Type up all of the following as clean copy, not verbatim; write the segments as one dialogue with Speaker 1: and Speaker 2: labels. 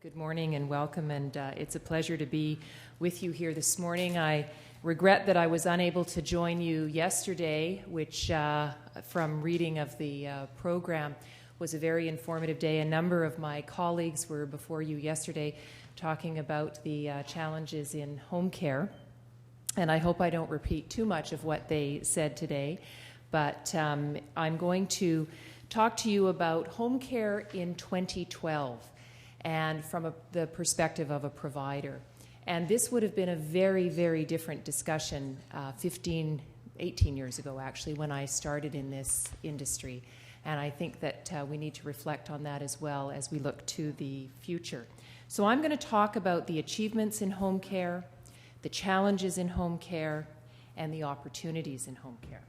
Speaker 1: Good morning and welcome, and it's a pleasure to be with you here this morning. I regret that I was unable to join you yesterday, which from reading of the program was a very informative day. A number of my colleagues were before you yesterday talking about the challenges in home care, and I hope I don't repeat too much of what they said today, but I'm going to talk to you about home care in 2012 and from the perspective of a provider. And this would have been a very, very different discussion 18 years ago, actually, when I started in this industry. And I think that we need to reflect on that as well as we look to the future. So I'm going to talk about the achievements in home care, the challenges in home care, and the opportunities in home care.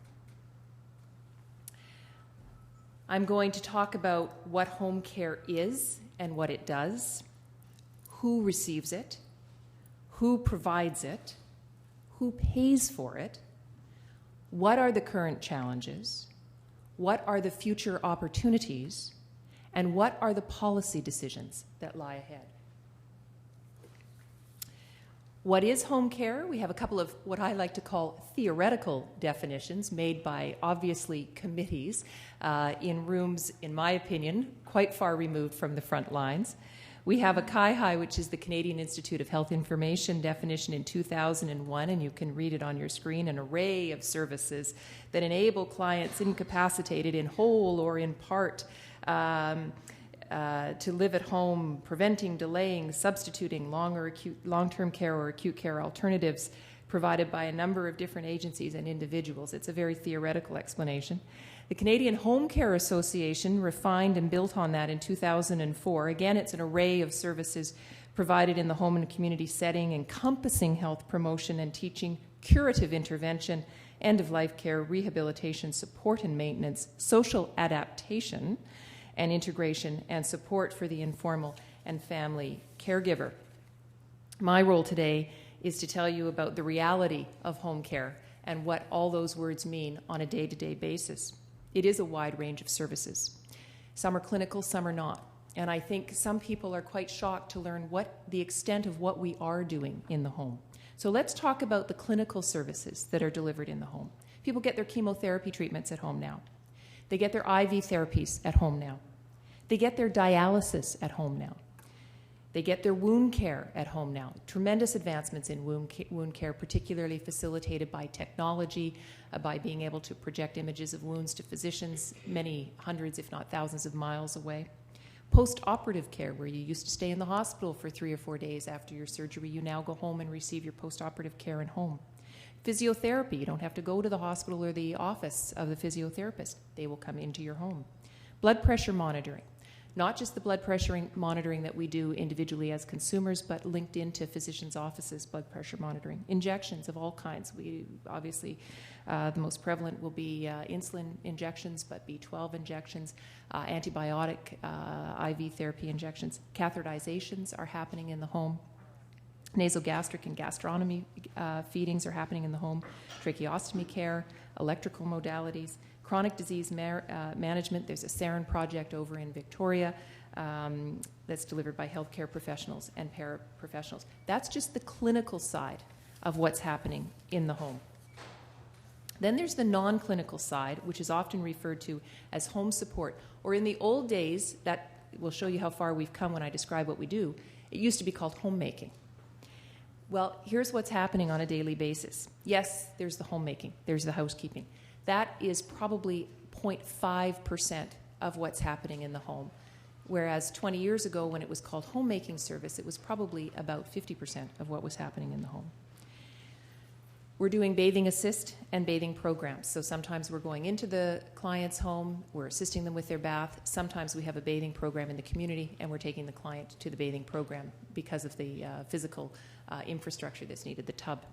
Speaker 1: I'm going to talk about what home care is and what it does, who receives it, who provides it, who pays for it, what are the current challenges, what are the future opportunities, and what are the policy decisions that lie ahead. What is home care? We have a couple of what I like to call theoretical definitions made by, obviously, committees in rooms, in my opinion, quite far removed from the front lines. We have a CIHI, which is the Canadian Institute of Health Information definition in 2001, and you can read it on your screen, an array of services that enable clients incapacitated in whole or in part to live at home, preventing, delaying, substituting long-term care or acute care alternatives provided by a number of different agencies and individuals. It's a very theoretical explanation. The Canadian Home Care Association refined and built on that in 2004. Again, it's an array of services provided in the home and community setting, encompassing health promotion and teaching, curative intervention, end-of-life care, rehabilitation, support and maintenance, social adaptation, and integration and support for the informal and family caregiver. My role today is to tell you about the reality of home care and what all those words mean on a day-to-day basis. It is a wide range of services. Some are clinical, some are not. And I think some people are quite shocked to learn what the extent of what we are doing in the home. So let's talk about the clinical services that are delivered in the home. People get their chemotherapy treatments at home now. They get their IV therapies at home now. They get their dialysis at home now. They get their wound care at home now. Tremendous advancements in wound care, particularly facilitated by technology, by being able to project images of wounds to physicians many hundreds, if not thousands of miles away. Post-operative care, where you used to stay in the hospital for 3 or 4 days after your surgery, you now go home and receive your post-operative care at home. Physiotherapy, you don't have to go to the hospital or the office of the physiotherapist. They will come into your home. Blood pressure monitoring. Not just the blood pressure monitoring that we do individually as consumers, but linked into physicians' offices, blood pressure monitoring. Injections of all kinds. We obviously, the most prevalent will be insulin injections, but B12 injections, antibiotic IV therapy injections. Catheterizations are happening in the home. Nasogastric and gastronomy feedings are happening in the home. Tracheostomy care, electrical modalities. Chronic disease management, there's a SARIN project over in Victoria that's delivered by healthcare professionals and paraprofessionals. That's just the clinical side of what's happening in the home. Then there's the non-clinical side, which is often referred to as home support, or in the old days, that will show you how far we've come when I describe what we do, it used to be called homemaking. Well, here's what's happening on a daily basis. Yes, there's the homemaking, there's the housekeeping. That is probably 0.5% of what's happening in the home. Whereas 20 years ago, when it was called homemaking service, it was probably about 50% of what was happening in the home. We're doing bathing assist and bathing programs. So sometimes we're going into the client's home, we're assisting them with their bath. Sometimes we have a bathing program in the community, and we're taking the client to the bathing program because of the physical infrastructure that's needed, the tub.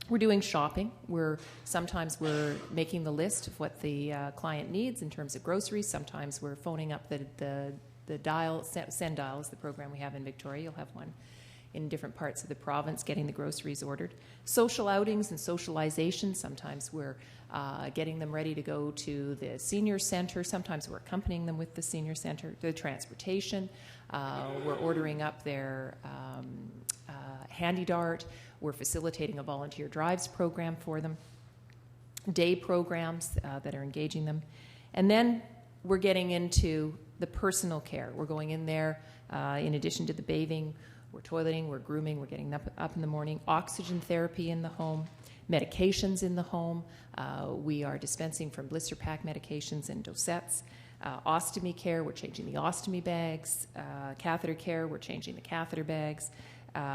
Speaker 1: We're doing shopping. Sometimes we're making the list of what the client needs in terms of groceries. Sometimes we're phoning up the dial, Send Dial is the program we have in Victoria. You'll have one in different parts of the province, getting the groceries ordered. Social outings and socialization, sometimes we're getting them ready to go to the senior center. Sometimes we're accompanying them with the senior center, the transportation. We're ordering up their handy dart. We're facilitating a volunteer drives program for them. Day programs that are engaging them. And then we're getting into the personal care. We're going in there, in addition to the bathing, we're toileting, we're grooming, we're getting up in the morning, oxygen therapy in the home, medications in the home. We are dispensing from blister pack medications and dosettes. Ostomy care, we're changing the ostomy bags. Catheter care, we're changing the catheter bags.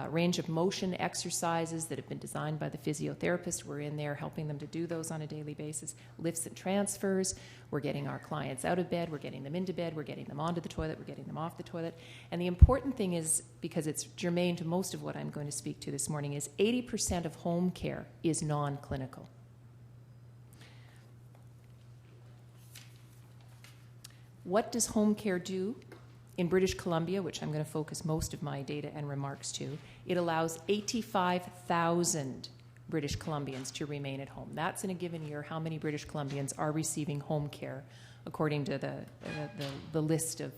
Speaker 1: Range of motion exercises that have been designed by the physiotherapist. We're in there helping them to do those on a daily basis. Lifts and transfers. We're getting our clients out of bed. We're getting them into bed. We're getting them onto the toilet. We're getting them off the toilet. And the important thing is, because it's germane to most of what I'm going to speak to this morning, is 80% of home care is non-clinical. What does home care do? In British Columbia, which I'm going to focus most of my data and remarks to, it allows 85,000 British Columbians to remain at home. That's in a given year how many British Columbians are receiving home care, according to the list of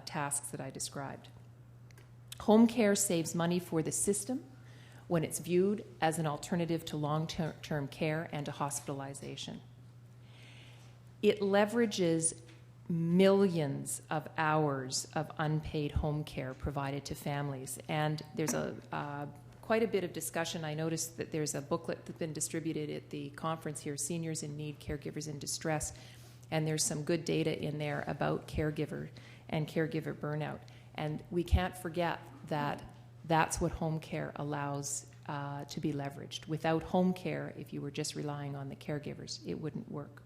Speaker 1: tasks that I described. Home care saves money for the system when it's viewed as an alternative to long-term care and to hospitalization. It leverages millions of hours of unpaid home care provided to families. And there's quite a bit of discussion. I noticed that there's a booklet that's been distributed at the conference here, Seniors in Need, Caregivers in Distress, and there's some good data in there about caregiver and caregiver burnout. And we can't forget that that's what home care allows to be leveraged. Without home care, if you were just relying on the caregivers, it wouldn't work.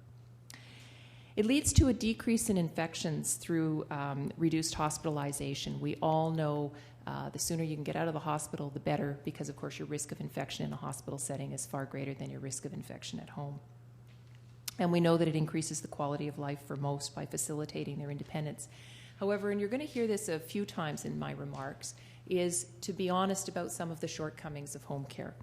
Speaker 1: It leads to a decrease in infections through reduced hospitalization. We all know the sooner you can get out of the hospital, the better, because, of course, your risk of infection in a hospital setting is far greater than your risk of infection at home. And we know that it increases the quality of life for most by facilitating their independence. However, and you're going to hear this a few times in my remarks, is to be honest about some of the shortcomings of home care.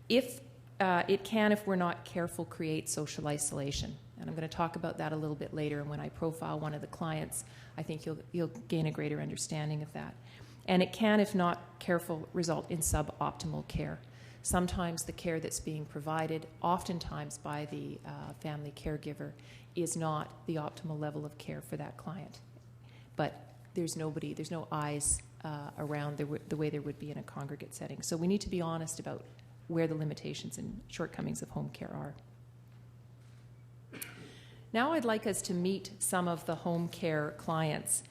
Speaker 1: If we're not careful, create social isolation. And I'm going to talk about that a little bit later. And when I profile one of the clients, I think you'll gain a greater understanding of that. And it can, if not careful, result in suboptimal care. Sometimes the care that's being provided, oftentimes by the family caregiver, is not the optimal level of care for that client. But there's no eyes around the way there would be in a congregate setting. So we need to be honest about where the limitations and shortcomings of home care are. Now I'd like us to meet some of the home care clients.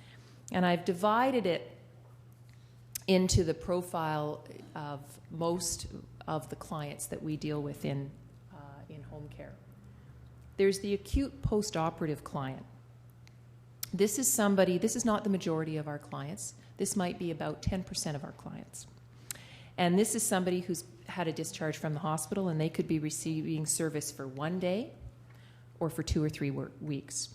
Speaker 1: And I've divided it into the profile of most of the clients that we deal with in home care. There's the acute post-operative client. This is not the majority of our clients. This might be about 10% of our clients. And this is somebody who's had a discharge from the hospital, and they could be receiving service for 1 day or for 2 or 3 weeks.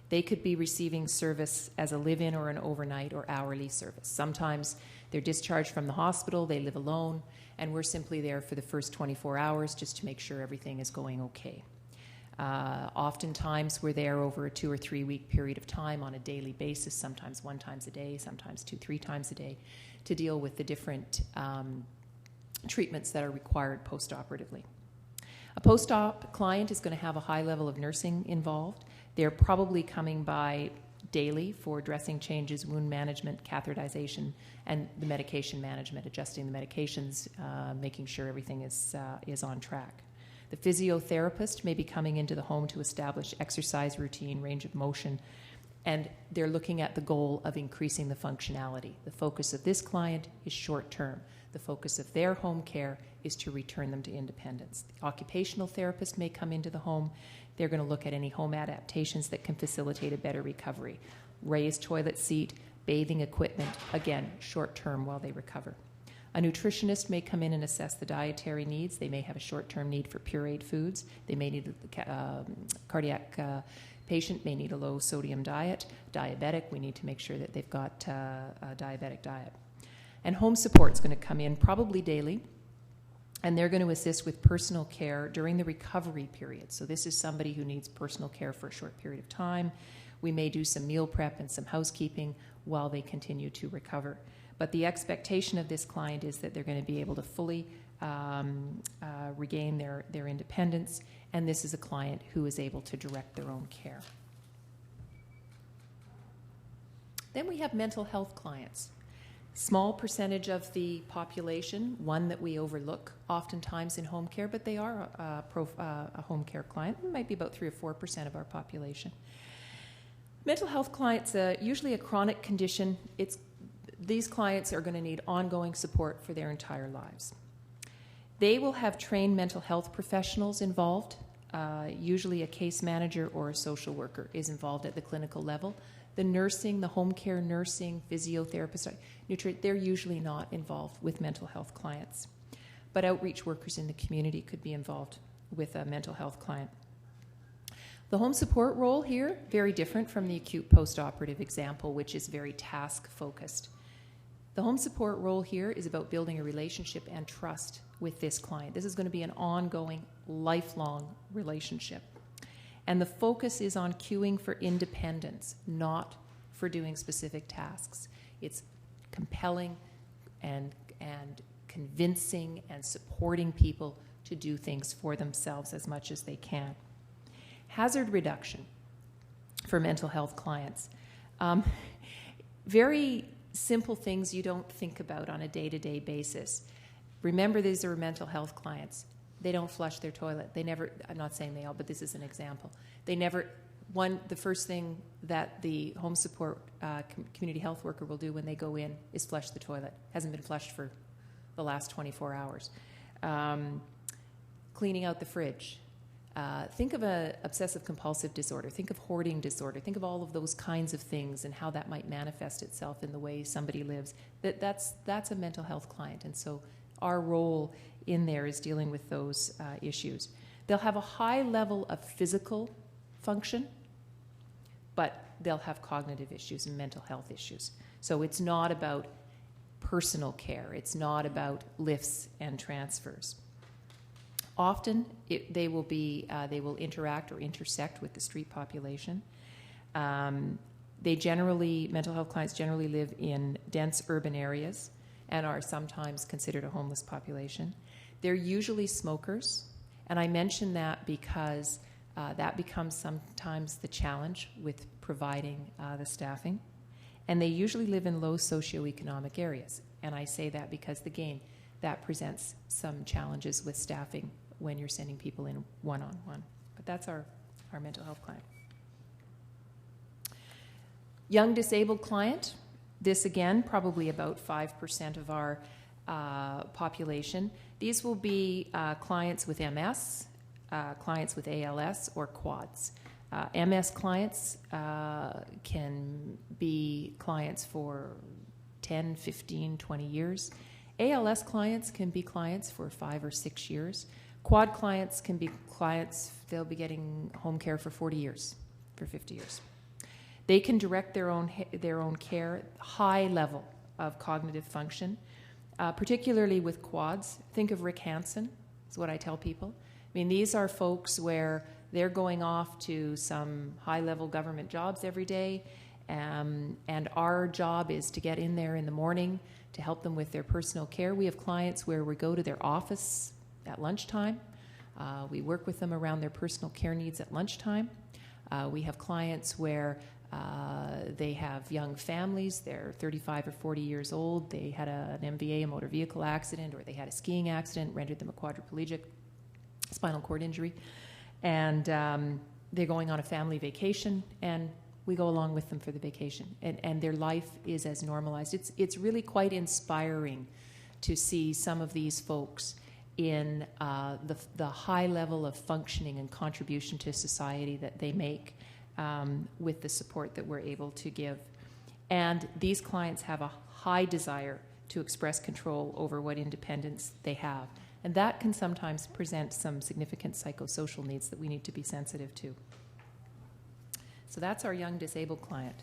Speaker 1: They could be receiving service as a live-in or an overnight or hourly service. Sometimes they're discharged from the hospital, they live alone, and we're simply there for the first 24 hours just to make sure everything is going okay. Oftentimes we're there over a 2 or 3 week period of time on a daily basis, sometimes 1 time a day, sometimes 2-3 times a day, to deal with the different treatments that are required post-operatively. A post-op client is going to have a high level of nursing involved. They're probably coming by daily for dressing changes, wound management, catheterization, and the medication management, adjusting the medications, making sure everything is on track. The physiotherapist may be coming into the home to establish exercise routine, range of motion, and they're looking at the goal of increasing the functionality. The focus of this client is short-term. The focus of their home care is to return them to independence. The occupational therapist may come into the home. They're going to look at any home adaptations that can facilitate a better recovery. Raised toilet seat, bathing equipment, again, short-term while they recover. A nutritionist may come in and assess the dietary needs. They may have a short-term need for pureed foods. They may need a cardiac patient may need a low-sodium diet. Diabetic, we need to make sure that they've got a diabetic diet. And home support's going to come in probably daily, and they're going to assist with personal care during the recovery period. So this is somebody who needs personal care for a short period of time. We may do some meal prep and some housekeeping while they continue to recover. But the expectation of this client is that they're going to be able to fully regain their independence, and this is a client who is able to direct their own care. Then we have mental health clients. Small percentage of the population, one that we overlook oftentimes in home care, but they are a home care client. It might be about 3 or 4% of our population. Mental health clients, usually a chronic condition. These clients are going to need ongoing support for their entire lives. They will have trained mental health professionals involved. Usually a case manager or a social worker is involved at the clinical level. The nursing, the home care nursing, physiotherapists, they're usually not involved with mental health clients. But outreach workers in the community could be involved with a mental health client. The home support role here, very different from the acute post-operative example, which is very task-focused. The home support role here is about building a relationship and trust with this client. This is going to be an ongoing, lifelong relationship. And the focus is on cueing for independence, not for doing specific tasks. It's compelling and convincing and supporting people to do things for themselves as much as they can. Hazard reduction for mental health clients. Very simple things you don't think about on a day-to-day basis. Remember, these are mental health clients. They don't flush their toilet. They never, I'm not saying they all, but this is an example. They never, the first thing that the home support community health worker will do when they go in is flush the toilet. Hasn't been flushed for the last 24 hours. Cleaning out the fridge. Think of an obsessive compulsive disorder. Think of hoarding disorder. Think of all of those kinds of things and how that might manifest itself in the way somebody lives. That's a mental health client, and so our role in there is dealing with those issues. They'll have a high level of physical function, but they'll have cognitive issues and mental health issues. So it's not about personal care. It's not about lifts and transfers. Often they will interact or intersect with the street population. Mental health clients generally live in dense urban areas and are sometimes considered a homeless population. They're usually smokers, and I mention that because that becomes sometimes the challenge with providing the staffing. And they usually live in low socioeconomic areas. And I say that because, again, that presents some challenges with staffing when you're sending people in one-on-one. But that's our mental health client. Young disabled client. This, again, probably about 5% of our population. These will be clients with MS, clients with ALS, or quads. MS clients can be clients for 10, 15, 20 years. ALS clients can be clients for 5 or 6 years. Quad clients can be clients, they'll be getting home care for 40 years, for 50 years. They can direct their own care, high level of cognitive function, particularly with quads. Think of Rick Hansen, is what I tell people. I mean, these are folks where they're going off to some high-level government jobs every day, and our job is to get in there in the morning to help them with their personal care. We have clients where we go to their office at lunchtime. We work with them around their personal care needs at lunchtime. We have clients where they have young families. They're 35 or 40 years old. They had an MVA, a motor vehicle accident, or they had a skiing accident, rendered them a quadriplegic, spinal cord injury. And they're going on a family vacation, and we go along with them for the vacation. And their life is as normalized. It's really quite inspiring to see some of these folks in the high level of functioning and contribution to society that they make with the support that we're able to give. And these clients have a high desire to express control over what independence they have. And that can sometimes present some significant psychosocial needs that we need to be sensitive to. So that's our young disabled client.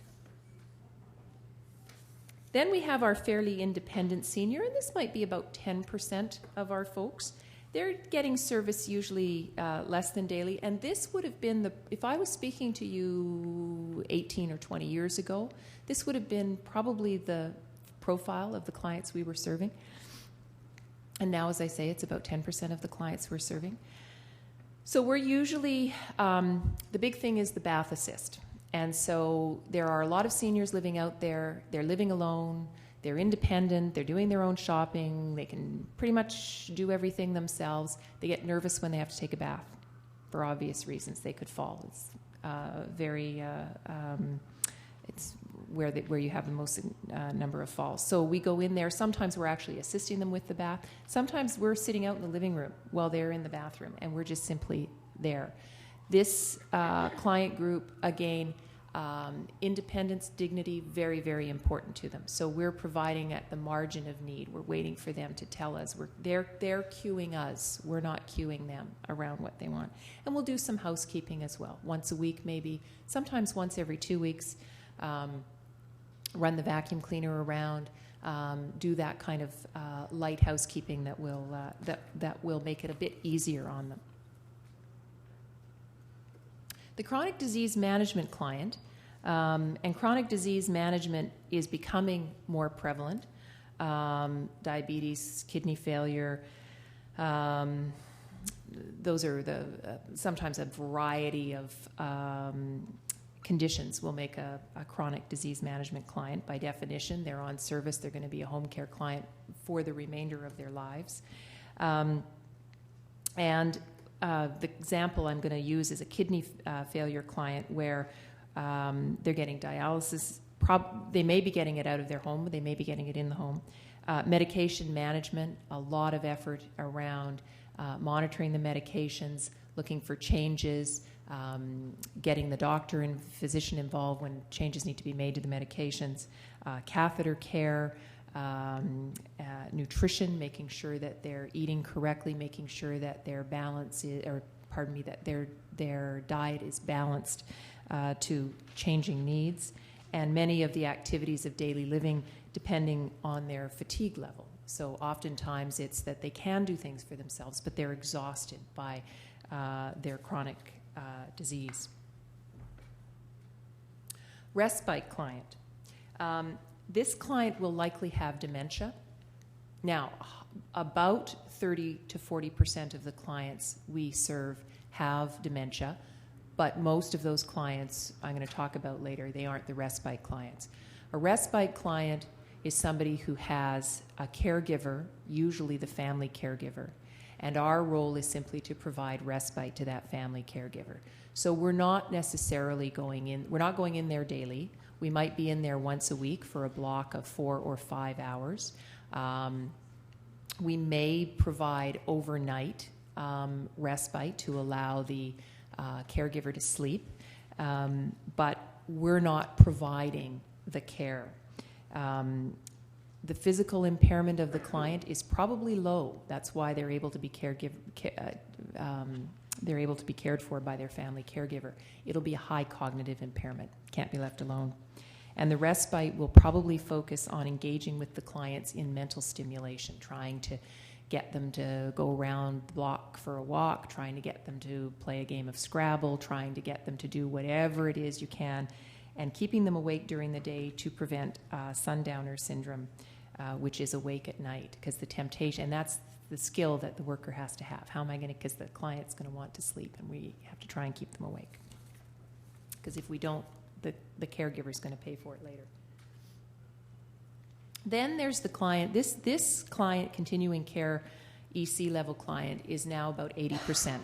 Speaker 1: Then we have our fairly independent senior, and this might be about 10% of our folks. They're getting service usually less than daily, and this would have been if I was speaking to you 18 or 20 years ago, this would have been probably the profile of the clients we were serving. And now, as I say, it's about 10% of the clients we're serving. So we're usually, the big thing is the bath assist. And so there are a lot of seniors living out there. They're living alone. They're independent. They're doing their own shopping. They can pretty much do everything themselves. They get nervous when they have to take a bath for obvious reasons. They could fall. It's it's where you have the most number of falls. So we go in there. Sometimes we're actually assisting them with the bath. Sometimes we're sitting out in the living room while they're in the bathroom, and we're just simply there. This client group, again, independence, dignity, very, very important to them. So we're providing at the margin of need. We're waiting for them to tell us. They're cueing us. We're not cueing them around what they want. And we'll do some housekeeping as well. Once a week, maybe. Sometimes once every 2 weeks. Run the vacuum cleaner around. Do that kind of light housekeeping that will make it a bit easier on them. The chronic disease management client, and chronic disease management is becoming more prevalent. Diabetes, kidney failure, those are sometimes a variety of conditions will make a chronic disease management client. By definition, they're on service. They're going to be a home care client for the remainder of their lives. The example I'm going to use is a kidney failure client where they're getting dialysis. They may be getting it out of their home. They may be getting it in the home. Medication management, a lot of effort around monitoring the medications, looking for changes, getting the doctor and physician involved when changes need to be made to the medications, catheter care, nutrition, making sure that they're eating correctly, making sure that their their diet is balanced to changing needs, and many of the activities of daily living depending on their fatigue level. So oftentimes it's that they can do things for themselves, but they're exhausted by their chronic disease. Respite client. This client will likely have dementia. Now, about 30 to 40% of the clients we serve have dementia, but most of those clients I'm going to talk about later, they aren't the respite clients. A respite client is somebody who has a caregiver, usually the family caregiver, and our role is simply to provide respite to that family caregiver. So we're not necessarily going in there daily. We might be in there once a week for a block of 4 or 5 hours. We may provide overnight respite to allow the caregiver to sleep, but we're not providing the care. The physical impairment of the client is probably low. That's why they're able to be they're able to be cared for by their family caregiver. It'll be a high cognitive impairment. Can't be left alone. And the respite will probably focus on engaging with the clients in mental stimulation, trying to get them to go around the block for a walk, trying to get them to play a game of Scrabble, trying to get them to do whatever it is you can, and keeping them awake during the day to prevent sundowner syndrome, which is awake at night, because the temptation, and that's the skill that the worker has to have. How am I going to, because the client's going to want to sleep, and we have to try and keep them awake. Because if we don't, the caregiver's going to pay for it later. Then there's the client. This client, continuing care EC level client, is now about 80%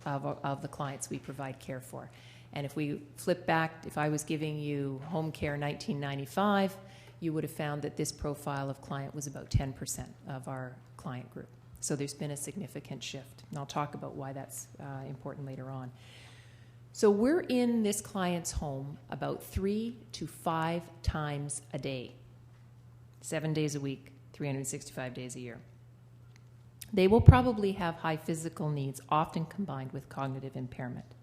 Speaker 1: of the clients we provide care for. And if we flip back, if I was giving you home care 1995, you would have found that this profile of client was about 10% of our client group. So there's been a significant shift. And I'll talk about why that's important later on. So we're in this client's home about 3 to 5 times a day, 7 days a week, 365 days a year. They will probably have high physical needs, often combined with cognitive impairment.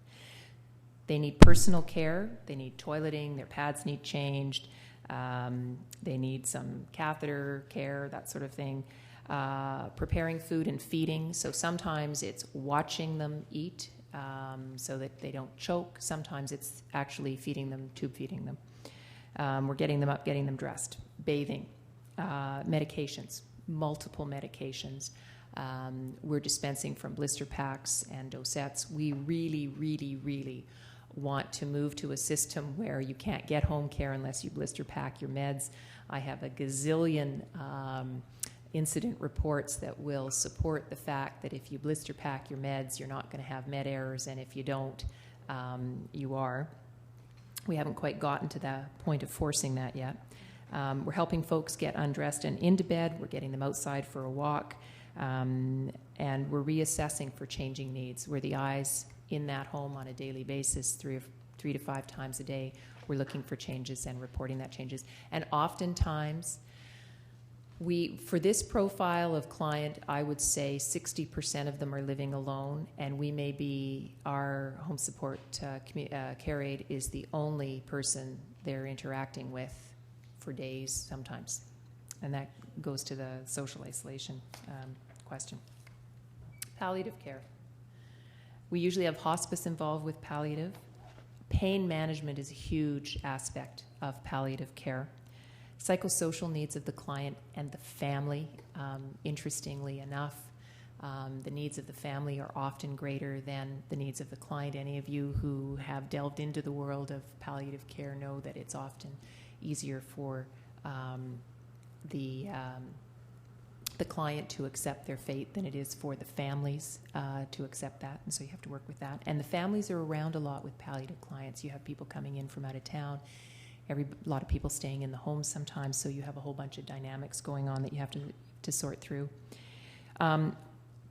Speaker 1: They need personal care, they need toileting, their pads need changed, They need some catheter care, that sort of thing. Preparing food and feeding. So sometimes it's watching them eat so that they don't choke. Sometimes it's actually feeding them, tube feeding them. We're getting them up, getting them dressed. Bathing. Medications. Multiple medications. We're dispensing from blister packs and dosettes. We really, really, really want to move to a system where you can't get home care unless you blister pack your meds. I have a gazillion incident reports that will support the fact that if you blister pack your meds, you're not going to have med errors, and if you don't, you are. We haven't quite gotten to the point of forcing that yet. We're helping folks get undressed and into bed. We're getting them outside for a walk. And we're reassessing for changing needs. We're the eyes in that home on a daily basis, three to five times a day. We're looking for changes and reporting that changes. And oftentimes, for this profile of client, I would say 60% of them are living alone, and we may be, our home support care aide is the only person they're interacting with for days sometimes. And that goes to the social isolation question. Palliative care. We usually have hospice involved with palliative. Pain management is a huge aspect of palliative care. Psychosocial needs of the client and the family, interestingly enough, the needs of the family are often greater than the needs of the client. Any of you who have delved into the world of palliative care know that it's often easier for the client to accept their fate than it is for the families to accept that, and so you have to work with that. And the families are around a lot with palliative clients. You have people coming in from out of town, a lot of people staying in the home sometimes, so you have a whole bunch of dynamics going on that you have to sort through.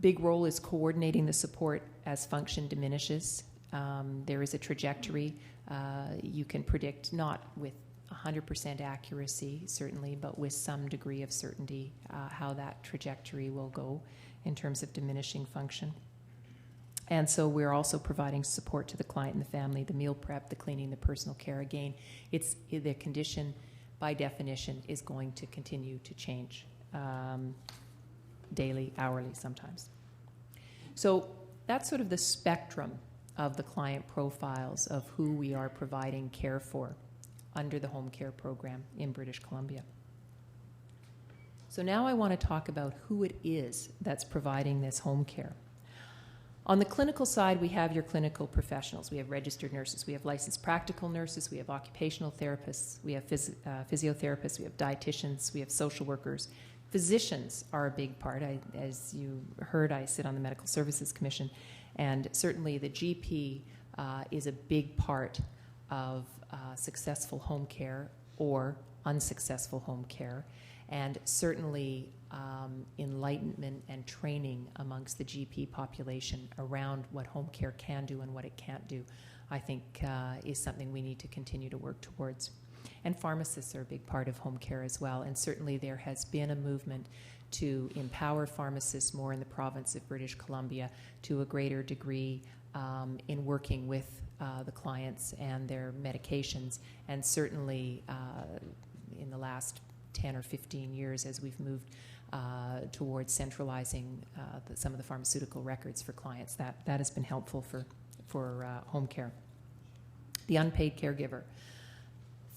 Speaker 1: Big role is coordinating the support as function diminishes. There is a trajectory. You can predict, not with 100% accuracy, certainly, but with some degree of certainty, how that trajectory will go in terms of diminishing function. And so we're also providing support to the client and the family, the meal prep, the cleaning, the personal care. Again, the condition, by definition, is going to continue to change daily, hourly, sometimes. So that's sort of the spectrum of the client profiles of who we are providing care for under the home care program in British Columbia. So now I want to talk about who it is that's providing this home care. On the clinical side, we have your clinical professionals. We have registered nurses. We have licensed practical nurses. We have occupational therapists. We have physiotherapists. We have dietitians. We have social workers. Physicians are a big part. As you heard, I sit on the Medical Services Commission, and certainly the GP is a big part of successful home care or unsuccessful home care, and certainly enlightenment and training amongst the GP population around what home care can do and what it can't do, I think is something we need to continue to work towards. And pharmacists are a big part of home care as well, and certainly there has been a movement to empower pharmacists more in the province of British Columbia to a greater degree in working with the clients and their medications, and certainly in the last 10 or 15 years as we've moved towards centralizing some of the pharmaceutical records for clients. That has been helpful for home care. The unpaid caregiver.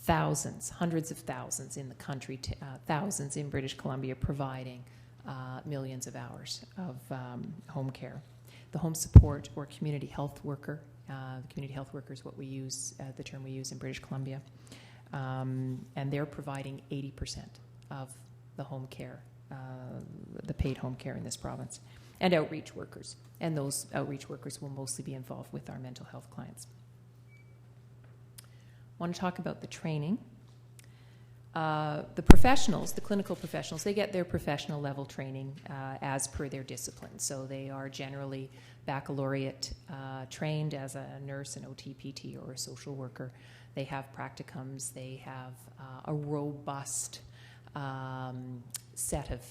Speaker 1: Thousands, hundreds of thousands in the country, thousands in British Columbia providing millions of hours of home care. The home support or community health worker. The community health worker is what we use, the term we use in British Columbia. And they're providing 80% of the home care, the paid home care in this province. And outreach workers. And those outreach workers will mostly be involved with our mental health clients. I want to talk about the training. The professionals, the clinical professionals, they get their professional level training as per their discipline. So they are generally baccalaureate trained as a nurse, an OT-PT, or a social worker. They have practicums. They have a robust set of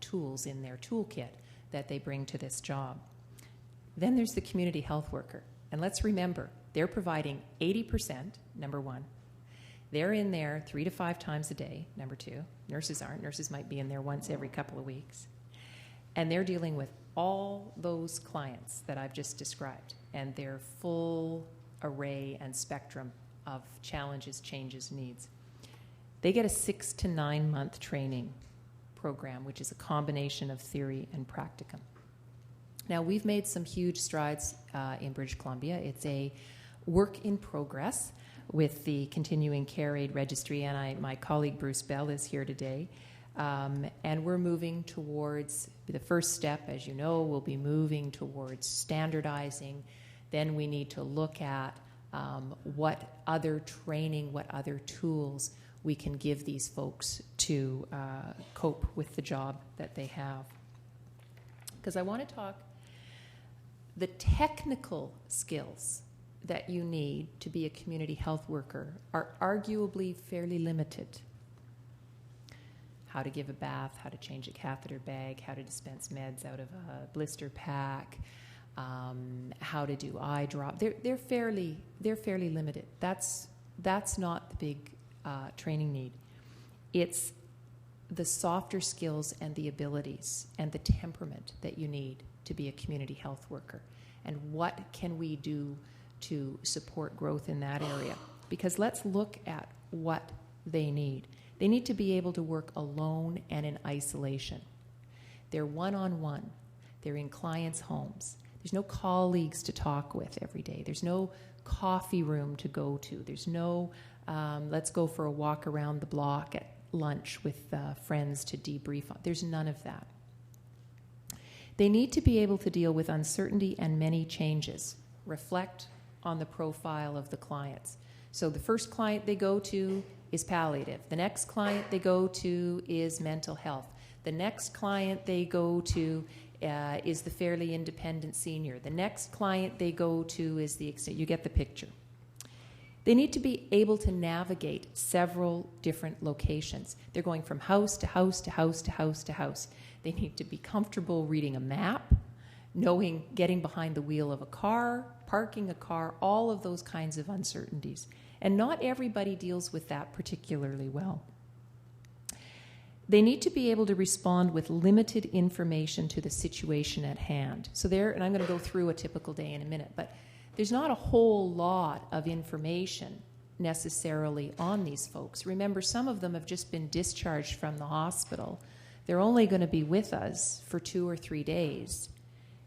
Speaker 1: tools in their toolkit that they bring to this job. Then there's the community health worker. And let's remember, they're providing 80%, number one. They're in there 3 to 5 times a day, number 2. Nurses aren't. Nurses might be in there once every couple of weeks. And they're dealing with all those clients that I've just described and their full array and spectrum of challenges, changes, needs. They get a 6 to 9 month training program, which is a combination of theory and practicum. Now, we've made some huge strides in British Columbia. It's a work in progress with the Continuing Care Aid Registry, and my colleague Bruce Bell is here today. And we're moving towards, the first step, as you know, we'll be moving towards standardizing. Then we need to look at what other training, what other tools we can give these folks to cope with the job that they have. Because I want to talk, the technical skills that you need to be a community health worker are arguably fairly limited. How to give a bath, how to change a catheter bag, how to dispense meds out of a blister pack, how to do eye drop. They're fairly limited. That's not the big training need. It's the softer skills and the abilities and the temperament that you need to be a community health worker. And what can we do to support growth in that area? Because let's look at what they need. They need to be able to work alone and in isolation. They're one-on-one. They're in clients' homes. There's no colleagues to talk with every day. There's no coffee room to go to. There's no, let's go for a walk around the block at lunch with friends to debrief on. There's none of that. They need to be able to deal with uncertainty and many changes. Reflect on the profile of the clients. So the first client they go to is palliative. The next client they go to is mental health. The next client they go to is the fairly independent senior. The next client they go to is the extent. You get the picture. They need to be able to navigate several different locations. They're going from house to house to house to house to house. They need to be comfortable reading a map, knowing, getting behind the wheel of a car, parking a car, all of those kinds of uncertainties. And not everybody deals with that particularly well. They need to be able to respond with limited information to the situation at hand. So there, and I'm going to go through a typical day in a minute, but there's not a whole lot of information necessarily on these folks. Remember, some of them have just been discharged from the hospital. They're only going to be with us for 2 or 3 days.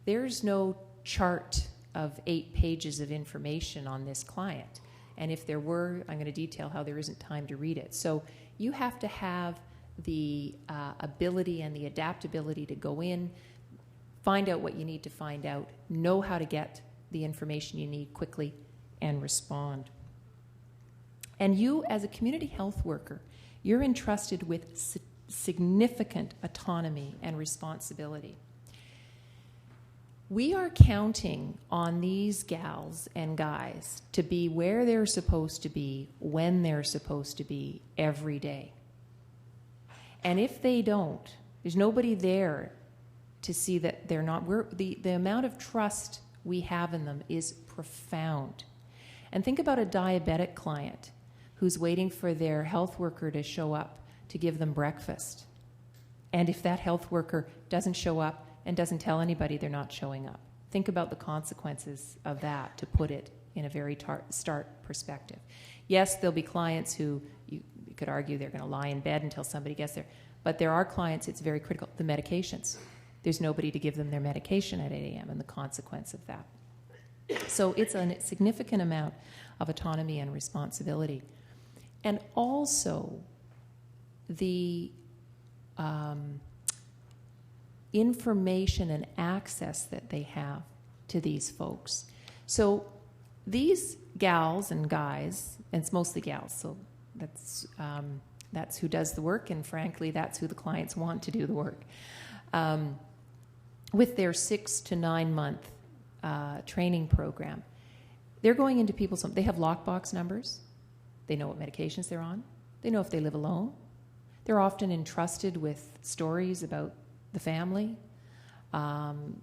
Speaker 1: There's no chart of 8 pages of information on this client. And if there were, I'm going to detail how there isn't time to read it. So you have to have the ability and the adaptability to go in, find out what you need to find out, know how to get the information you need quickly, and respond. And you, as a community health worker, you're entrusted with significant autonomy and responsibility. We are counting on these gals and guys to be where they're supposed to be, when they're supposed to be, every day. And if they don't, there's nobody there to see that they're not. The amount of trust we have in them is profound. And think about a diabetic client who's waiting for their health worker to show up to give them breakfast. And if that health worker doesn't show up and doesn't tell anybody they're not showing up, think about the consequences of that, to put it in a very stark perspective. Yes, there'll be clients who you could argue they're going to lie in bed until somebody gets there, but there are clients it's very critical. The medications. There's nobody to give them their medication at 8 a.m. and the consequence of that. So it's a significant amount of autonomy and responsibility. And also the information and access that they have to these folks. So these gals and guys, and it's mostly gals, so that's who does the work, and frankly, that's who the clients want to do the work. With their 6 to 9 month training program, they're going into people's homes. They have lockbox numbers. They know what medications they're on. They know if they live alone. They're often entrusted with stories about the family.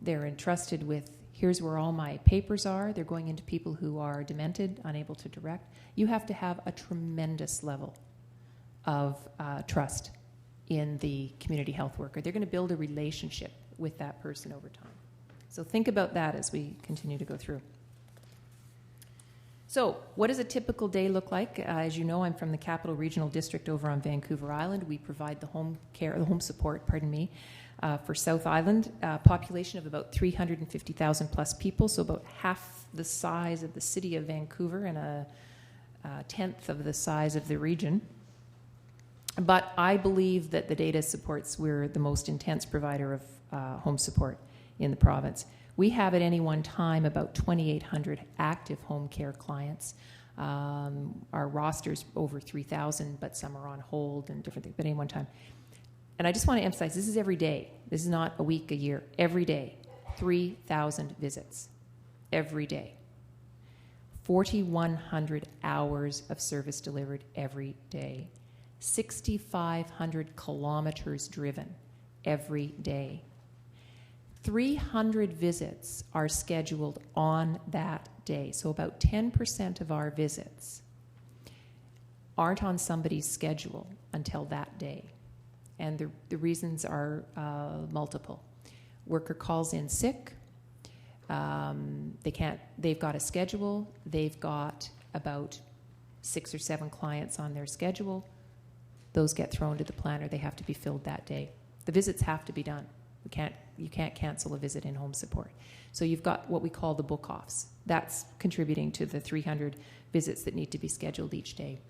Speaker 1: They're entrusted with Here's where all my papers are. They're going into people who are demented, unable to direct. You have to have a tremendous level of trust in the community health worker. They're going to build a relationship with that person over time. So think about that as we continue to go through. So what does a typical day look like? As you know, I'm from the Capital Regional District over on Vancouver Island. We provide the home support, for South Island, population of about 350,000 plus people, so about half the size of the city of Vancouver and a tenth of the size of the region. But I believe that the data supports we're the most intense provider of home support in the province. We have at any one time about 2,800 active home care clients. Our roster's over 3,000, but some are on hold and different things, but at any one time. And I just want to emphasize, this is every day. This is not a week, a year. Every day, 3,000 visits. Every day. 4,100 hours of service delivered every day. 6,500 kilometers driven every day. 300 visits are scheduled on that day. So about 10% of our visits aren't on somebody's schedule until that day. And the reasons are multiple. Worker calls in sick. They've got a schedule. They've got about 6 or 7 clients on their schedule. Those get thrown to the planner. They have to be filled that day. The visits have to be done. You can't cancel a visit in home support. So you've got what we call the book-offs. That's contributing to the 300 visits that need to be scheduled each day.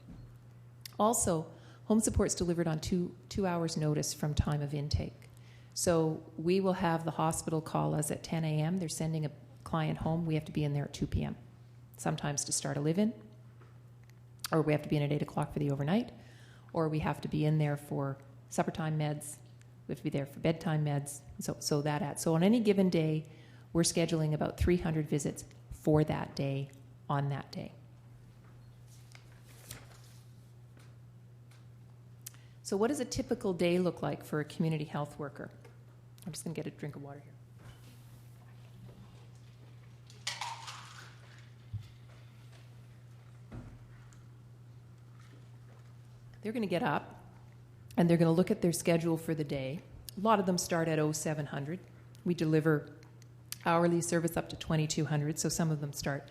Speaker 1: Also, home support's delivered on two hours notice from time of intake. So we will have the hospital call us at 10 a.m. They're sending a client home. We have to be in there at 2 p.m. Sometimes to start a live-in, or we have to be in at 8 o'clock for the overnight, or we have to be in there for supper time meds. We have to be there for bedtime meds. So on any given day, we're scheduling about 300 visits for that day on that day. So what does a typical day look like for a community health worker? I'm just going to get a drink of water here. They're going to get up and they're going to look at their schedule for the day. A lot of them start at 0700. We deliver hourly service up to 2200, so some of them start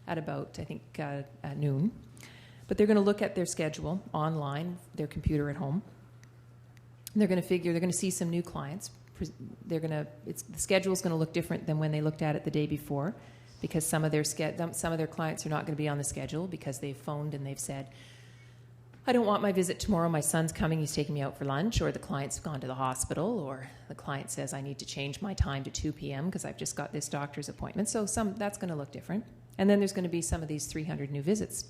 Speaker 1: at about, I think, at noon. But they're going to look at their schedule online, their computer at home. And they're going to figure, they're going to see some new clients. The schedule is going to look different than when they looked at it the day before, because some of their clients are not going to be on the schedule because they've phoned and they've said, I don't want my visit tomorrow, my son's coming, he's taking me out for lunch, or the client's gone to the hospital, or the client says I need to change my time to 2 p.m. because I've just got this doctor's appointment. So that's going to look different. And then there's going to be some of these 300 new visits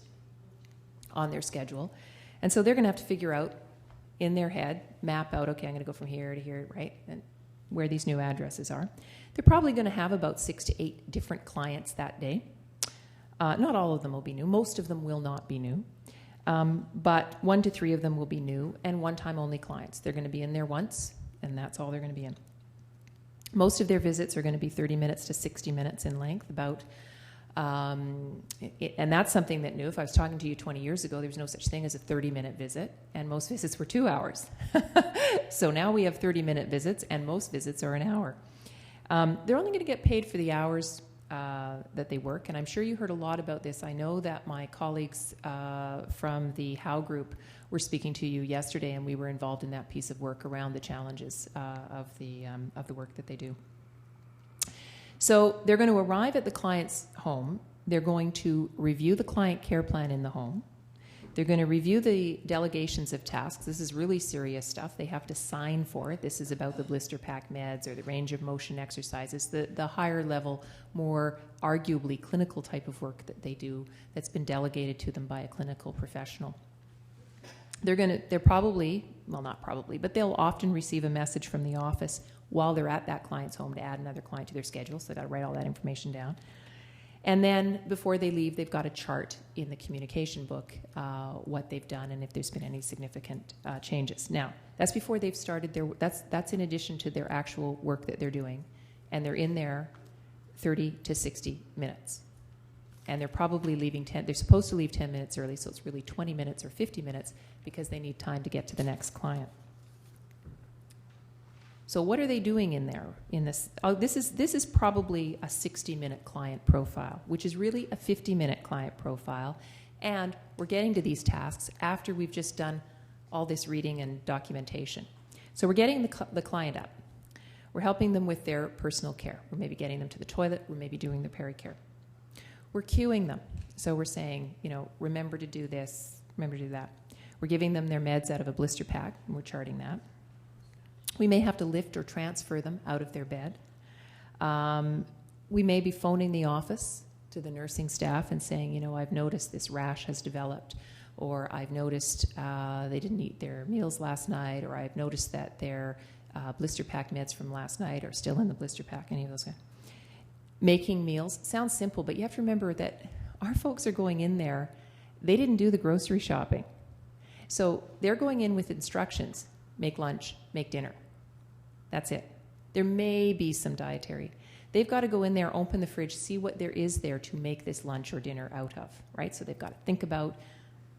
Speaker 1: on their schedule. And so they're going to have to figure out in their head, map out, okay, I'm going to go from here to here, right, and where these new addresses are. They're probably going to have about 6 to 8 different clients that day. Not all of them will be new. Most of them will not be new. But 1 to 3 of them will be new and one-time only clients. They're going to be in there once, and that's all they're going to be in. Most of their visits are going to be 30 minutes to 60 minutes in length, and that's something that new. If I was talking to you 20 years ago, there was no such thing as a 30-minute visit, and most visits were 2 hours. So now we have 30-minute visits, and most visits are an hour. They're only going to get paid for the hours that they work, and I'm sure you heard a lot about this. I know that my colleagues from the Howe Group were speaking to you yesterday, and we were involved in that piece of work around the challenges of the work that they do. So they're going to arrive at the client's home. They're going to review the client care plan in the home. They're going to review the delegations of tasks. This is really serious stuff. They have to sign for it. This is about the blister pack meds or the range of motion exercises, the higher level, more arguably clinical type of work that they do that's been delegated to them by a clinical professional. They're probably, well, not probably, but they'll often receive a message from the office while they're at that client's home to add another client to their schedule, so they've got to write all that information down. And then before they leave, they've got a chart in the communication book, what they've done and if there's been any significant changes. Now, that's before they've started that's in addition to their actual work that they're doing. And they're in there 30 to 60 minutes. And they're probably leaving they're supposed to leave 10 minutes early, so it's really 20 minutes or 50 minutes because they need time to get to the next client. So what are they doing in there in this? Oh, this is probably a 60-minute client profile, which is really a 50-minute client profile. And we're getting to these tasks after we've just done all this reading and documentation. So we're getting the client up. We're helping them with their personal care. We're maybe getting them to the toilet. We're maybe doing their pericare. We're cueing them. So we're saying, remember to do this, remember to do that. We're giving them their meds out of a blister pack, and we're charting that. We may have to lift or transfer them out of their bed. We may be phoning the office to the nursing staff and saying, I've noticed this rash has developed, or I've noticed they didn't eat their meals last night, or I've noticed that their blister pack meds from last night are still in the blister pack, any of those guys. Making meals sounds simple, but you have to remember that our folks are going in there. They didn't do the grocery shopping. So they're going in with instructions. Make lunch, make dinner. That's it. There may be some dietary. They've got to go in there, open the fridge, see what there is there to make this lunch or dinner out of, right? So they've got to think about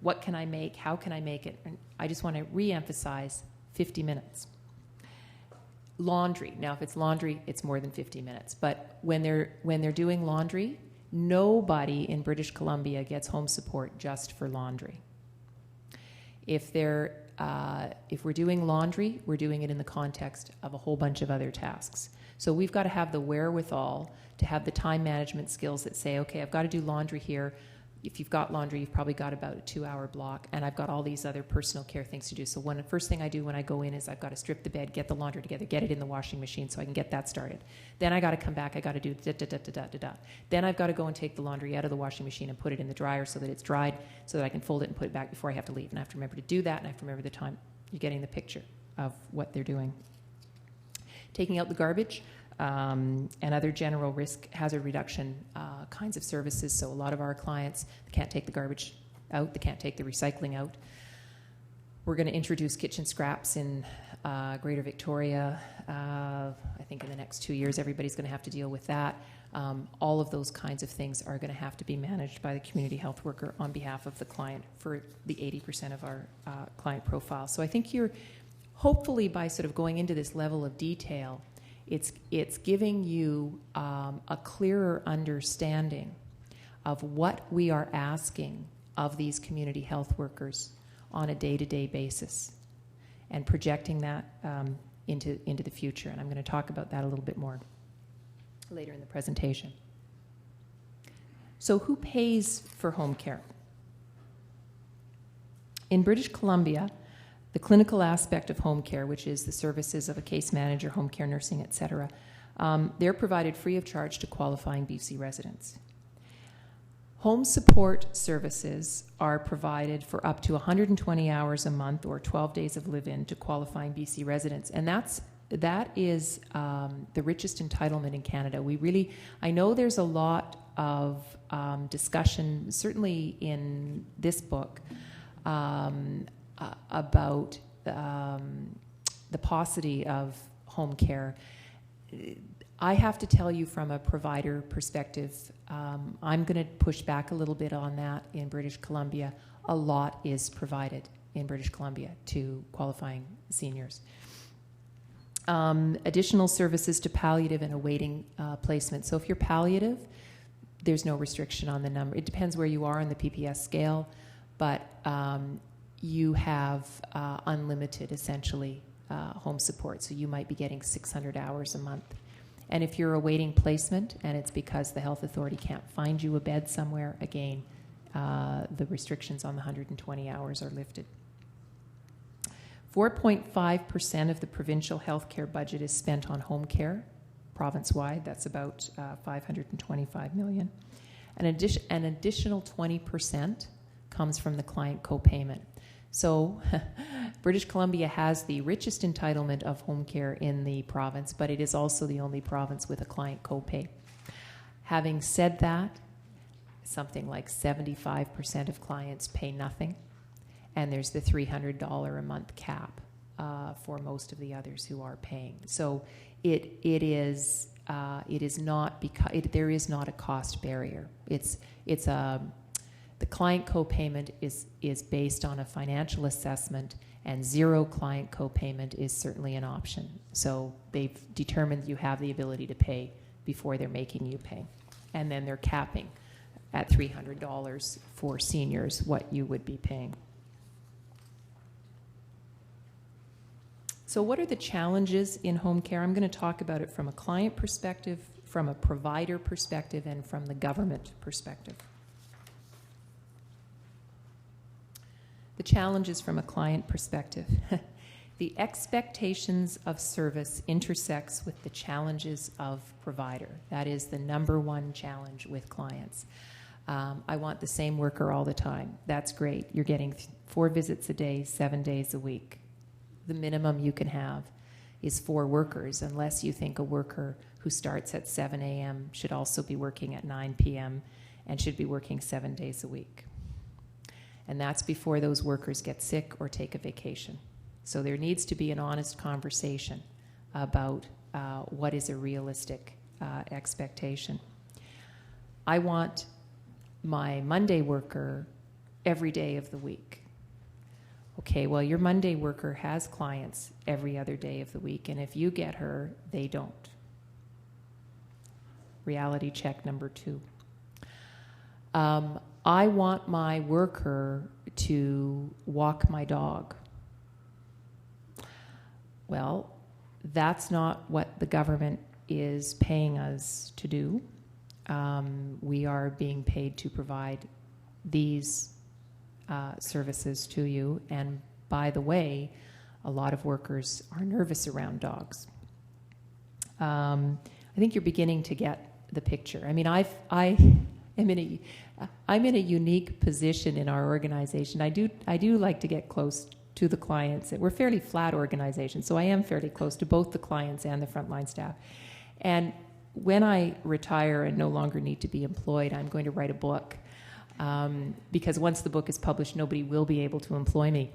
Speaker 1: what can I make, how can I make it? And I just want to re-emphasize 50 minutes. Laundry. Now, if it's laundry, it's more than 50 minutes. But when they're doing laundry, nobody in British Columbia gets home support just for laundry. If we're doing laundry, we're doing it in the context of a whole bunch of other tasks. So we've got to have the wherewithal to have the time management skills that say, okay, I've got to do laundry here. If you've got laundry, you've probably got about a 2-hour block, and I've got all these other personal care things to do. So the first thing I do when I go in is I've got to strip the bed, get the laundry together, get it in the washing machine so I can get that started. Then I got to come back, I got to do da-da-da-da-da-da-da. Then I've got to go and take the laundry out of the washing machine and put it in the dryer so that it's dried, so that I can fold it and put it back before I have to leave. And I have to remember to do that, and I have to remember the time. You're getting the picture of what they're doing. Taking out the garbage. And other general risk hazard reduction kinds of services. So a lot of our clients can't take the garbage out, they can't take the recycling out. We're going to introduce kitchen scraps in Greater Victoria. I think in the next 2 years everybody's going to have to deal with that. All of those kinds of things are going to have to be managed by the community health worker on behalf of the client for the 80% of our client profile. So I think you're hopefully by sort of going into this level of detail, it's giving you a clearer understanding of what we are asking of these community health workers on a day-to-day basis and projecting that into the future. And I'm going to talk about that a little bit more later in the presentation. So who pays for home care? In British Columbia, the clinical aspect of home care, which is the services of a case manager, home care nursing, etc., they're provided free of charge to qualifying BC residents. Home support services are provided for up to 120 hours a month or 12 days of live-in to qualifying BC residents, and that is the richest entitlement in Canada. I know there's a lot of discussion, certainly in this book, about the paucity of home care. I have to tell you from a provider perspective, I'm going to push back a little bit on that in British Columbia. A lot is provided in British Columbia to qualifying seniors. Additional services to palliative and awaiting placement. So if you're palliative, there's no restriction on the number. It depends where you are on the PPS scale, but you have unlimited, essentially, home support. So you might be getting 600 hours a month. And if you're awaiting placement and it's because the health authority can't find you a bed somewhere, again, the restrictions on the 120 hours are lifted. 4.5% of the provincial healthcare budget is spent on home care, province-wide. That's about $525 million. An additional 20% comes from the client co-payment. So British Columbia has the richest entitlement of home care in the province, but it is also the only province with a client co-pay. Having said that, something like 75% of clients pay nothing, and there's the $300 a month cap for most of the others who are paying. So it is not because there is not a cost barrier. The client copayment is based on a financial assessment, and zero client copayment is certainly an option. So they've determined you have the ability to pay before they're making you pay, and then they're capping at $300 for seniors what you would be paying. So what are the challenges in home care? I'm going to talk about it from a client perspective, from a provider perspective, and from the government perspective. The challenges from a client perspective. The expectations of service intersects with the challenges of provider. That is the number one challenge with clients. I want the same worker all the time. That's great. You're getting 4 visits a day, 7 days a week. The minimum you can have is 4 workers, unless you think a worker who starts at 7 a.m. should also be working at 9 p.m. and should be working 7 days a week. And that's before those workers get sick or take a vacation. So there needs to be an honest conversation about what is a realistic expectation. I want my Monday worker every day of the week. Okay, well, your Monday worker has clients every other day of the week, and if you get her, they don't. Reality check number 2. I want my worker to walk my dog. Well, that's not what the government is paying us to do. We are being paid to provide these services to you, and by the way, a lot of workers are nervous around dogs. I think you're beginning to get the picture. I mean, I'm in a unique position in our organization. I do like to get close to the clients. We're a fairly flat organization, so I am fairly close to both the clients and the frontline staff. And when I retire and no longer need to be employed, I'm going to write a book. Because once the book is published, nobody will be able to employ me.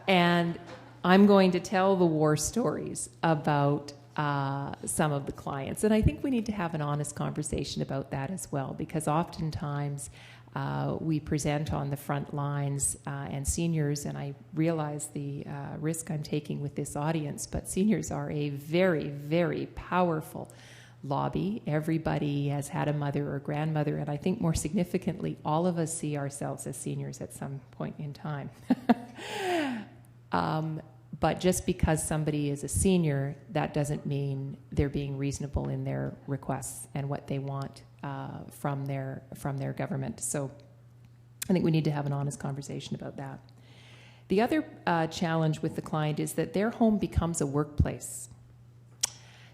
Speaker 1: And I'm going to tell the war stories about some of the clients. And I think we need to have an honest conversation about that as well, because oftentimes we present on the front lines and seniors, and I realize the risk I'm taking with this audience, but seniors are a very, very powerful lobby. Everybody has had a mother or grandmother, and I think more significantly, all of us see ourselves as seniors at some point in time. But just because somebody is a senior, that doesn't mean they're being reasonable in their requests and what they want from their government. So I think we need to have an honest conversation about that. The other challenge with the client is that their home becomes a workplace.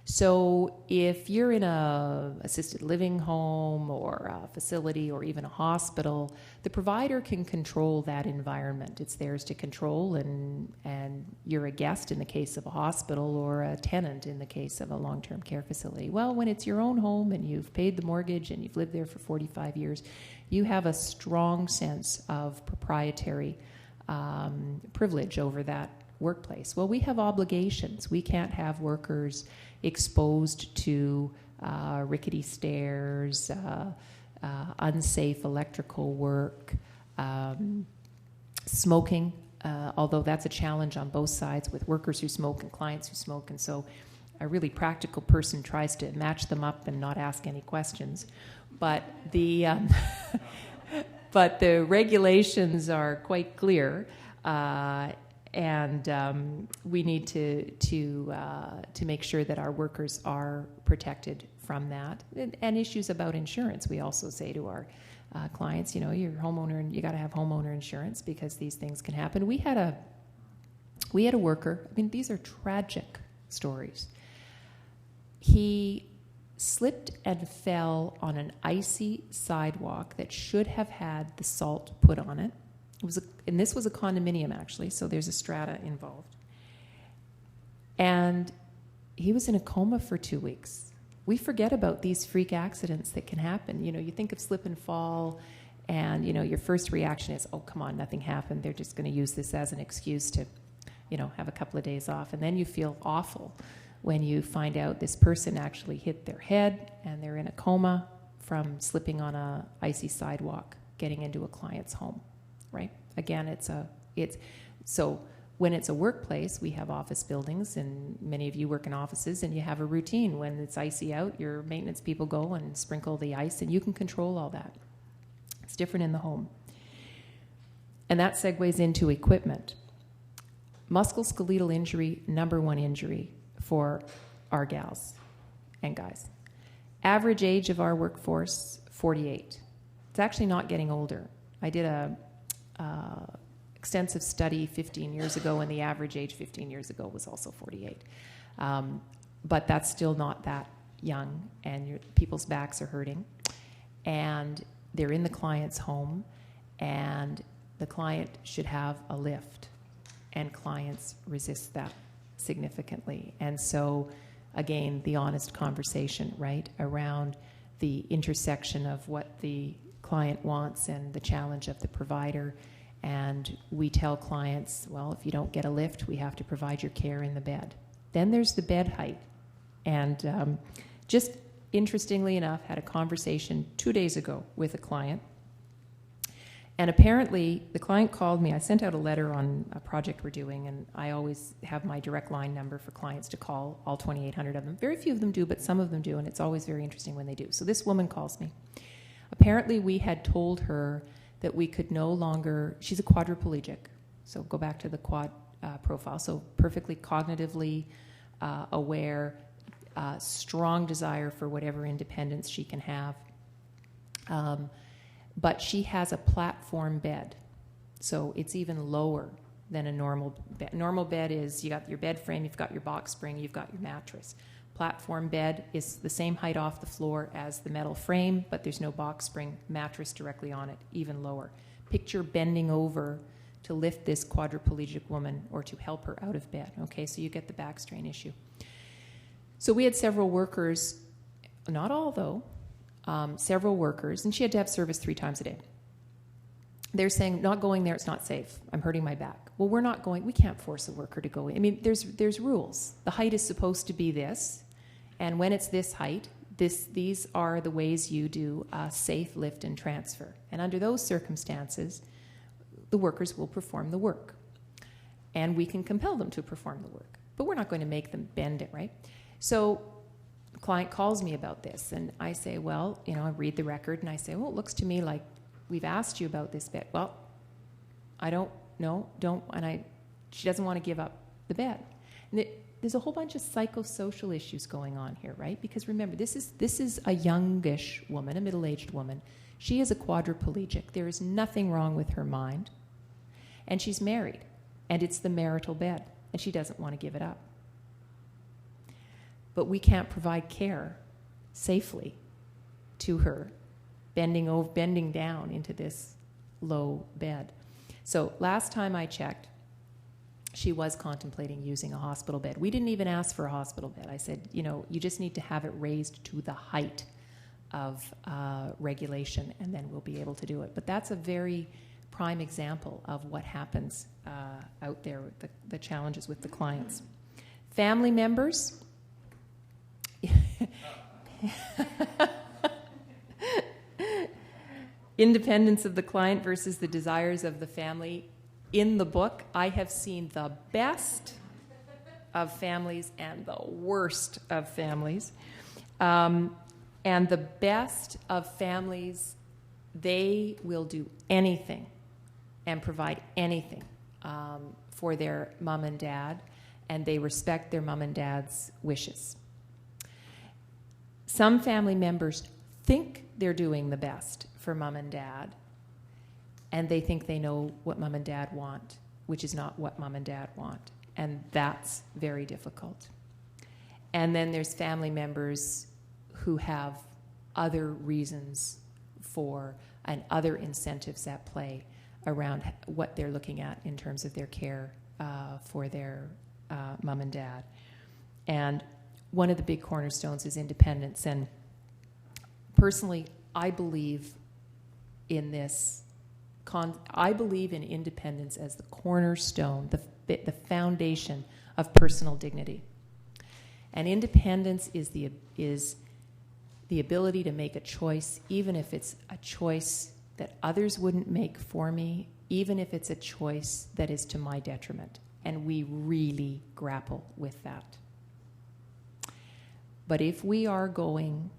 Speaker 1: So if you're in a assisted living home or a facility or even a hospital, the provider can control that environment. It's theirs to control, and you're a guest in the case of a hospital or a tenant in the case of a long-term care facility. Well, when it's your own home and you've paid the mortgage and you've lived there for 45 years, you have a strong sense of proprietary privilege over that workplace. Well, we have obligations. We can't have workers exposed to rickety stairs, unsafe electrical work, smoking, although that's a challenge on both sides with workers who smoke and clients who smoke, and so a really practical person tries to match them up and not ask any questions. But the but the regulations are quite clear, and we need to make sure that our workers are protected from that. And issues about insurance, we also say to our clients, you know, you're a homeowner and you got to have homeowner insurance because these things can happen. We had a worker. I mean, these are tragic stories. He slipped and fell on an icy sidewalk that should have had the salt put on it. And this was a condominium, actually, so there's a strata involved. And he was in a coma for 2 weeks. We forget about these freak accidents that can happen. You know, you think of slip and fall, and, you know, your first reaction is, oh, come on, nothing happened. They're just going to use this as an excuse to have a couple of days off. And then you feel awful when you find out this person actually hit their head and they're in a coma from slipping on a icy sidewalk getting into a client's home, right? Again, so when it's a workplace, we have office buildings, and many of you work in offices, and you have a routine. When it's icy out, your maintenance people go and sprinkle the ice, and you can control all that. It's different in the home. And that segues into equipment. Musculoskeletal injury, number one injury for our gals and guys. Average age of our workforce, 48. It's actually not getting older. I did a extensive study 15 years ago, and the average age 15 years ago was also 48. But that's still not that young, and people's backs are hurting. And they're in the client's home, and the client should have a lift, and clients resist that significantly. And so, again, the honest conversation, right, around the intersection of what the client wants and the challenge of the provider. And we tell clients, well, if you don't get a lift, we have to provide your care in the bed. Then there's the bed height. And just interestingly enough, had a conversation 2 days ago with a client. And apparently, the client called me. I sent out a letter on a project we're doing, and I always have my direct line number for clients to call, all 2,800 of them. Very few of them do, but some of them do, and it's always very interesting when they do. So this woman calls me. Apparently, we had told her that we could no longer, she's a quadriplegic, so go back to the quad profile, so perfectly cognitively aware, strong desire for whatever independence she can have. But she has a platform bed, so it's even lower than a normal bed. Normal bed is you got your bed frame, you've got your box spring, you've got your mattress. Platform bed is the same height off the floor as the metal frame, but there's no box spring, mattress directly on it, even lower. Picture bending over to lift this quadriplegic woman or to help her out of bed. Okay, so you get the back strain issue. So we had several workers, not all though, several workers, and she had to have service 3 times a day. They're saying, not going there, it's not safe. I'm hurting my back. Well, we're not going, we can't force a worker to go in. I mean, there's rules. The height is supposed to be this, and when it's this height, these are the ways you do a safe lift and transfer. And under those circumstances, the workers will perform the work. And we can compel them to perform the work. But we're not going to make them bend it, right? So the client calls me about this, and I say, well, I read the record, and I say, well, it looks to me like we've asked you about this bed. Well, I don't know, she doesn't want to give up the bed. And there's a whole bunch of psychosocial issues going on here, right? Because remember, this is a youngish woman, a middle-aged woman. She is a quadriplegic. There is nothing wrong with her mind. And she's married, and it's the marital bed, and she doesn't want to give it up. But we can't provide care safely to her, bending down into this low bed. So last time I checked, she was contemplating using a hospital bed. We didn't even ask for a hospital bed. I said, you just need to have it raised to the height of regulation, and then we'll be able to do it. But that's a very prime example of what happens out there, the challenges with the clients. Family members. Independence of the client versus the desires of the family. In the book, I have seen the best of families and the worst of families. And the best of families, they will do anything and provide anything for their mom and dad, and they respect their mom and dad's wishes. Some family members think they're doing the best for mom and dad, and they think they know what mom and dad want, which is not what mom and dad want, and that's very difficult. And then there's family members who have other reasons for and other incentives at play around what they're looking at in terms of their care for their mom and dad. And one of the big cornerstones is independence. And personally, I believe in this. I believe in independence as the cornerstone, the foundation of personal dignity. And independence is the ability to make a choice, even if it's a choice that others wouldn't make for me, even if it's a choice that is to my detriment. And we really grapple with that. But if we are going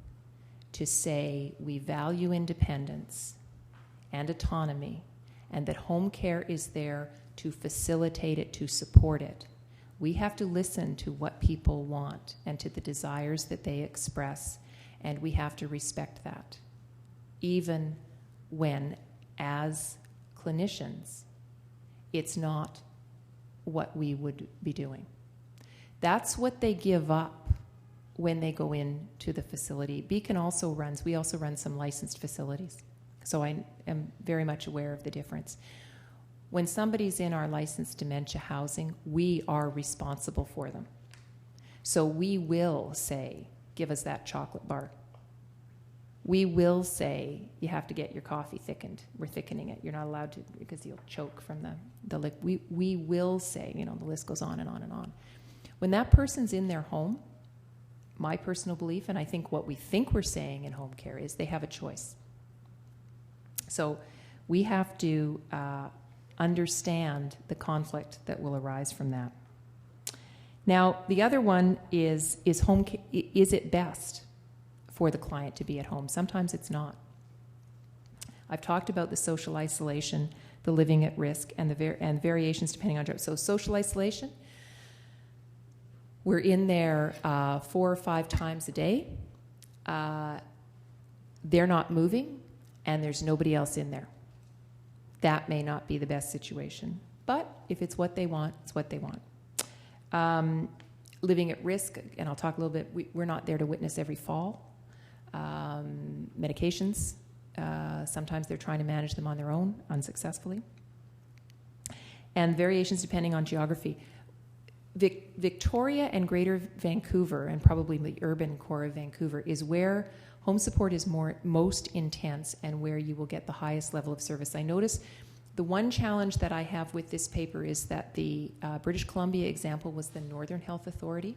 Speaker 1: to say we value independence and autonomy, and that home care is there to facilitate it, to support it, we have to listen to what people want and to the desires that they express, and we have to respect that, even when, as clinicians, it's not what we would be doing. That's what they give up when they go into the facility. Beacon also runs, we also run some licensed facilities. So I am very much aware of the difference. When somebody's in our licensed dementia housing, we are responsible for them. So we will say, give us that chocolate bar. We will say, you have to get your coffee thickened. We're thickening it. You're not allowed to because you'll choke from the liquid. We will say, the list goes on and on and on. When that person's in their home, my personal belief, and I think what we think we're saying in home care, is they have a choice. So we have to understand the conflict that will arise from that. Now, the other one is it best for the client to be at home? Sometimes it's not. I've talked about the social isolation, the living at risk, and and variations depending on job. So social isolation, we're in there 4 or 5 times a day. They're not moving, and there's nobody else in there. That may not be the best situation. But if it's what they want, it's what they want. Living at risk, and I'll talk a little bit, we're not there to witness every fall. Medications, sometimes they're trying to manage them on their own, unsuccessfully. And variations depending on geography. Victoria and Greater Vancouver, and probably the urban core of Vancouver, is where home support is most intense and where you will get the highest level of service. I notice the one challenge that I have with this paper is that the British Columbia example was the Northern Health Authority.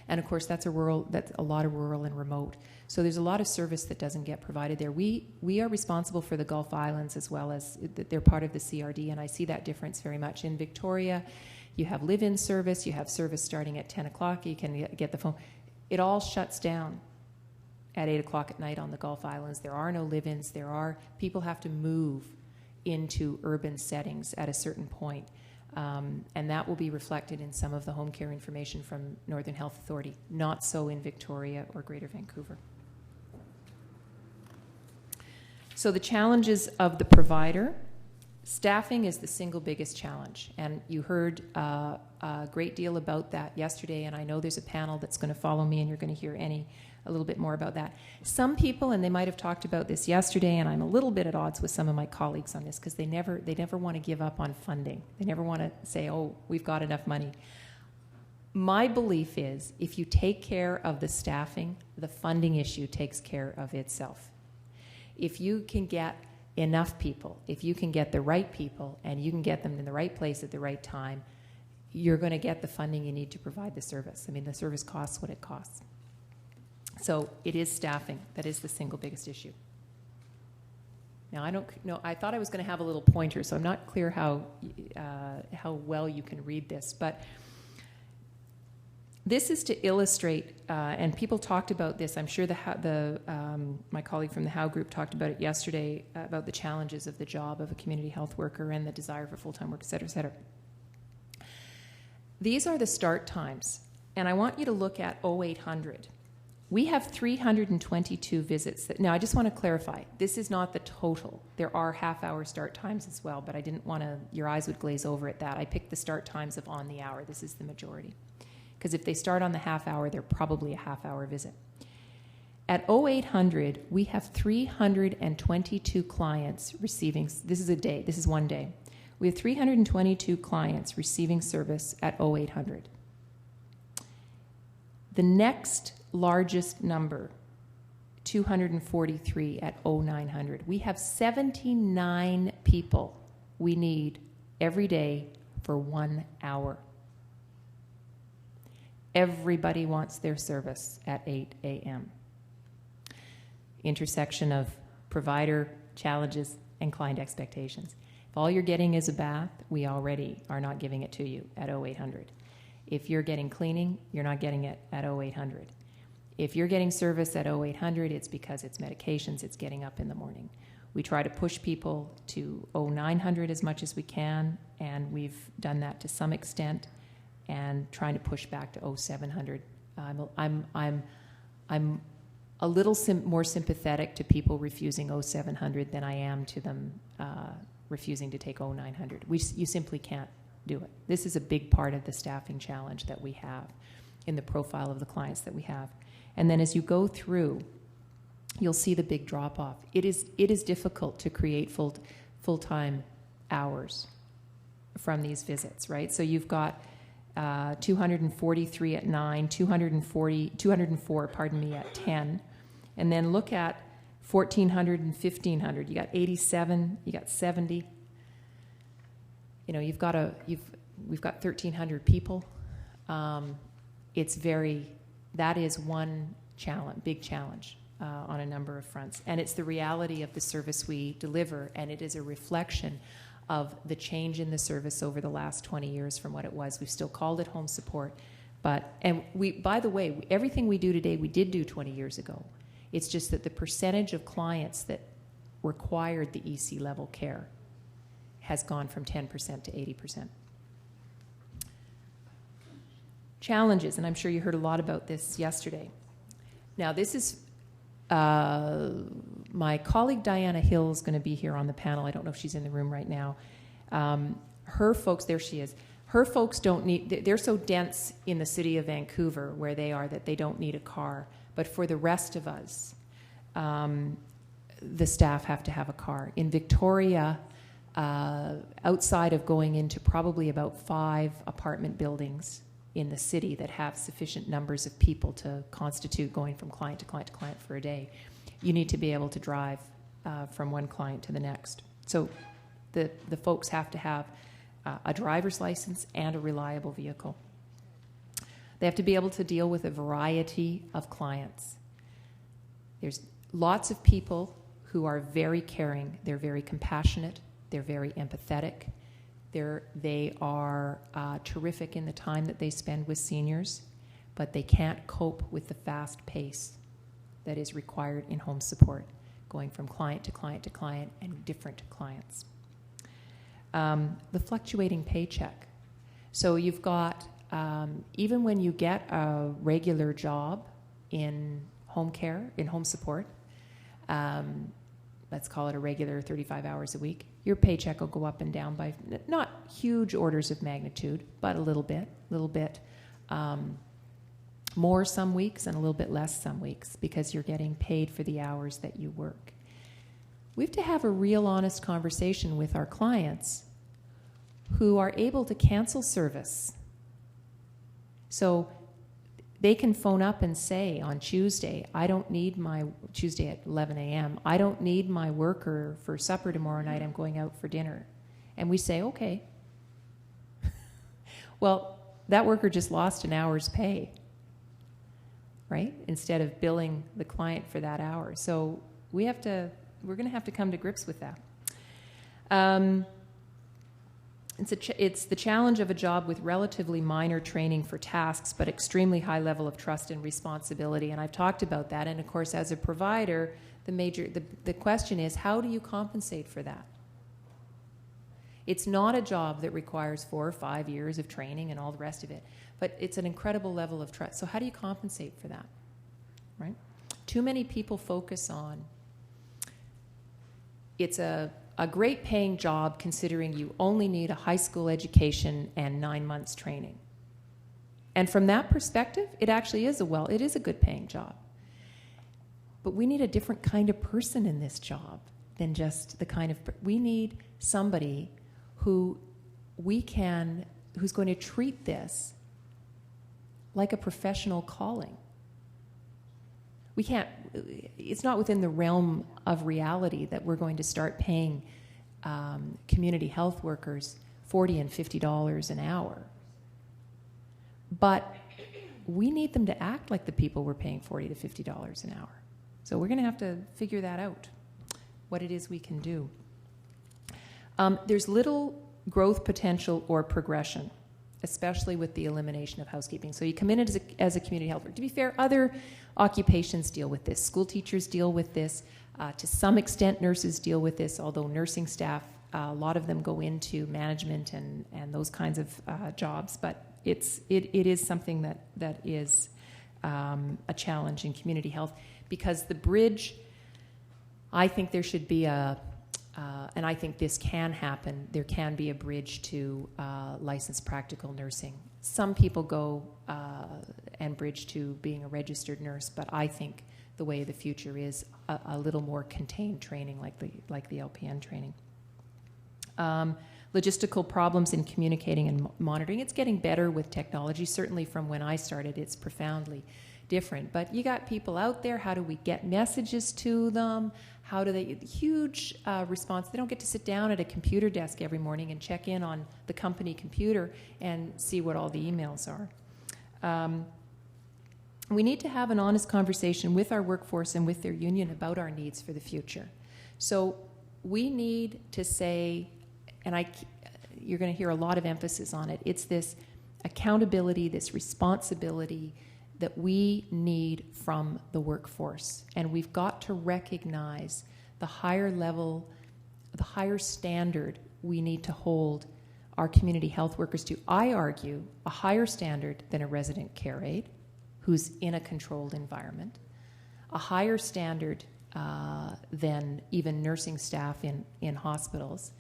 Speaker 1: And of course, that's a lot of rural and remote. So there's a lot of service that doesn't get provided there. We are responsible for the Gulf Islands as well as they're part of the CRD, and I see that difference very much. In Victoria, you have live-in service, you have service starting at 10 o'clock, you can get the phone. It all shuts down at 8 o'clock at night on the Gulf Islands. There are no live-ins. People have to move into urban settings at a certain point. And that will be reflected in some of the home care information from Northern Health Authority, not so in Victoria or Greater Vancouver. So the challenges of the provider. Staffing is the single biggest challenge, and you heard a great deal about that yesterday, and I know there's a panel that's going to follow me, and you're going to hear a little bit more about that. Some people, and they might have talked about this yesterday, and I'm a little bit at odds with some of my colleagues on this because they never want to give up on funding. They never want to say, oh, we've got enough money. My belief is if you take care of the staffing, the funding issue takes care of itself. If you can get enough people, if you can get the right people and you can get them in the right place at the right time, you're going to get the funding you need to provide the service. I mean, the service costs what it costs. So it is staffing that is the single biggest issue. Now, I don't know. I thought I was going to have a little pointer, so I'm not clear how well you can read this. But this is to illustrate, and people talked about this. I'm sure my colleague from the Howe Group talked about it yesterday, about the challenges of the job of a community health worker and the desire for full-time work, et cetera, et cetera. These are the start times, and I want you to look at 0800. We have 322 visits. Now, I just want to clarify, this is not the total. There are half-hour start times as well, but I didn't want your eyes would glaze over at that. I picked the start times of on the hour. This is the majority. Because if they start on the half hour, they're probably a half-hour visit. At 0800, we have 322 clients receiving, this is a day, this is one day. We have 322 clients receiving service at 0800. The next largest number, 243 at 0900. We have 79 people we need every day for 1 hour. Everybody wants their service at 8 a.m. Intersection of provider challenges and client expectations. If all you're getting is a bath, we already are not giving it to you at 0800. If you're getting cleaning, you're not getting it at 0800. If you're getting service at 0800, it's because it's medications, it's getting up in the morning. We try to push people to 0900 as much as we can, and we've done that to some extent, and trying to push back to 0700. I'm a little more sympathetic to people refusing 0700 than I am to them refusing to take 0900. You simply can't do it. This is a big part of the staffing challenge that we have in the profile of the clients that we have. And then as you go through, you'll see the big drop-off. It is difficult to create full-time hours from these visits, right? So you've got 243 at 9, 204, pardon me, at 10. And then look at 1,400 and 1,500. You got 87, you got 70. You know, we've got 1,300 people. That is one challenge, big challenge on a number of fronts. And it's the reality of the service we deliver, and it is a reflection of the change in the service over the last 20 years from what it was. We've still called it home support, and by the way, everything we do today, we did do 20 years ago. It's just that the percentage of clients that required the EC level care has gone from 10% to 80%. Challenges, and I'm sure you heard a lot about this yesterday. Now, this is my colleague Diana Hill is going to be here on the panel. I don't know if she's in the room right now. Her folks, there she is. Her folks they're so dense in the city of Vancouver where they are that they don't need a car. But for the rest of us, the staff have to have a car. In Victoria, outside of going into probably about 5 apartment buildings in the city that have sufficient numbers of people to constitute going from client to client to client for a day, you need to be able to drive from one client to the next. So the folks have to have a driver's license and a reliable vehicle. They have to be able to deal with a variety of clients. There's lots of people who are very caring, they're very compassionate, they're very empathetic, they are terrific in the time that they spend with seniors, but they can't cope with the fast pace that is required in home support, going from client to client to client and different clients. The fluctuating paycheck. So you've got, even when you get a regular job in home care, in home support, let's call it a regular 35 hours a week, your paycheck will go up and down by not huge orders of magnitude, but a little bit more some weeks and a little bit less some weeks because you're getting paid for the hours that you work. We have to have a real honest conversation with our clients who are able to cancel service. So they can phone up and say on Tuesday, Tuesday at 11 a.m., I don't need my worker for supper tomorrow night, I'm going out for dinner. And we say, okay. Well, that worker just lost an hour's pay, right? Instead of billing the client for that hour. So we're going to have to come to grips with that. It's the challenge of a job with relatively minor training for tasks, but extremely high level of trust and responsibility. And I've talked about that. And of course, as a provider, the question is, how do you compensate for that? It's not a job that requires 4 or 5 years of training and all the rest of it, but it's an incredible level of trust. So how do you compensate for that, right? Too many people focus on, it's a great paying job considering you only need a high school education and 9 months training. And from that perspective, it actually is it is a good paying job. But we need a different kind of person in this job than just the kind of, we need somebody who's going to treat this like a professional calling. It's not within the realm of reality that we're going to start paying community health workers $40 and $50 an hour. But we need them to act like the people we're paying $40 to $50 an hour. So we're going to have to figure that out, what it is we can do. There's little growth potential or progression, especially with the elimination of housekeeping. So you come in as a community health worker. To be fair, other occupations deal with this. School teachers deal with this. To some extent, nurses deal with this, although nursing staff, a lot of them go into management and those kinds of jobs. But it is something that is a challenge in community health, because the bridge, I think there should be and I think this can happen, there can be a bridge to licensed practical nursing. Some people go and bridge to being a registered nurse, but I think the way of the future is a little more contained training like the LPN training. Logistical problems in communicating and monitoring. It's getting better with technology. Certainly from when I started, it's profoundly different. But you got people out there. How do we get messages to them? How do they? Huge response. They don't get to sit down at a computer desk every morning and check in on the company computer and see what all the emails are. We need to have an honest conversation with our workforce and with their union about our needs for the future. So we need to say, and you're going to hear a lot of emphasis on it, it's this accountability, this responsibility that we need from the workforce. And we've got to recognize the higher level, the higher standard we need to hold our community health workers to. I argue a higher standard than a resident care aide who's in a controlled environment, a higher standard than even nursing staff in hospitals,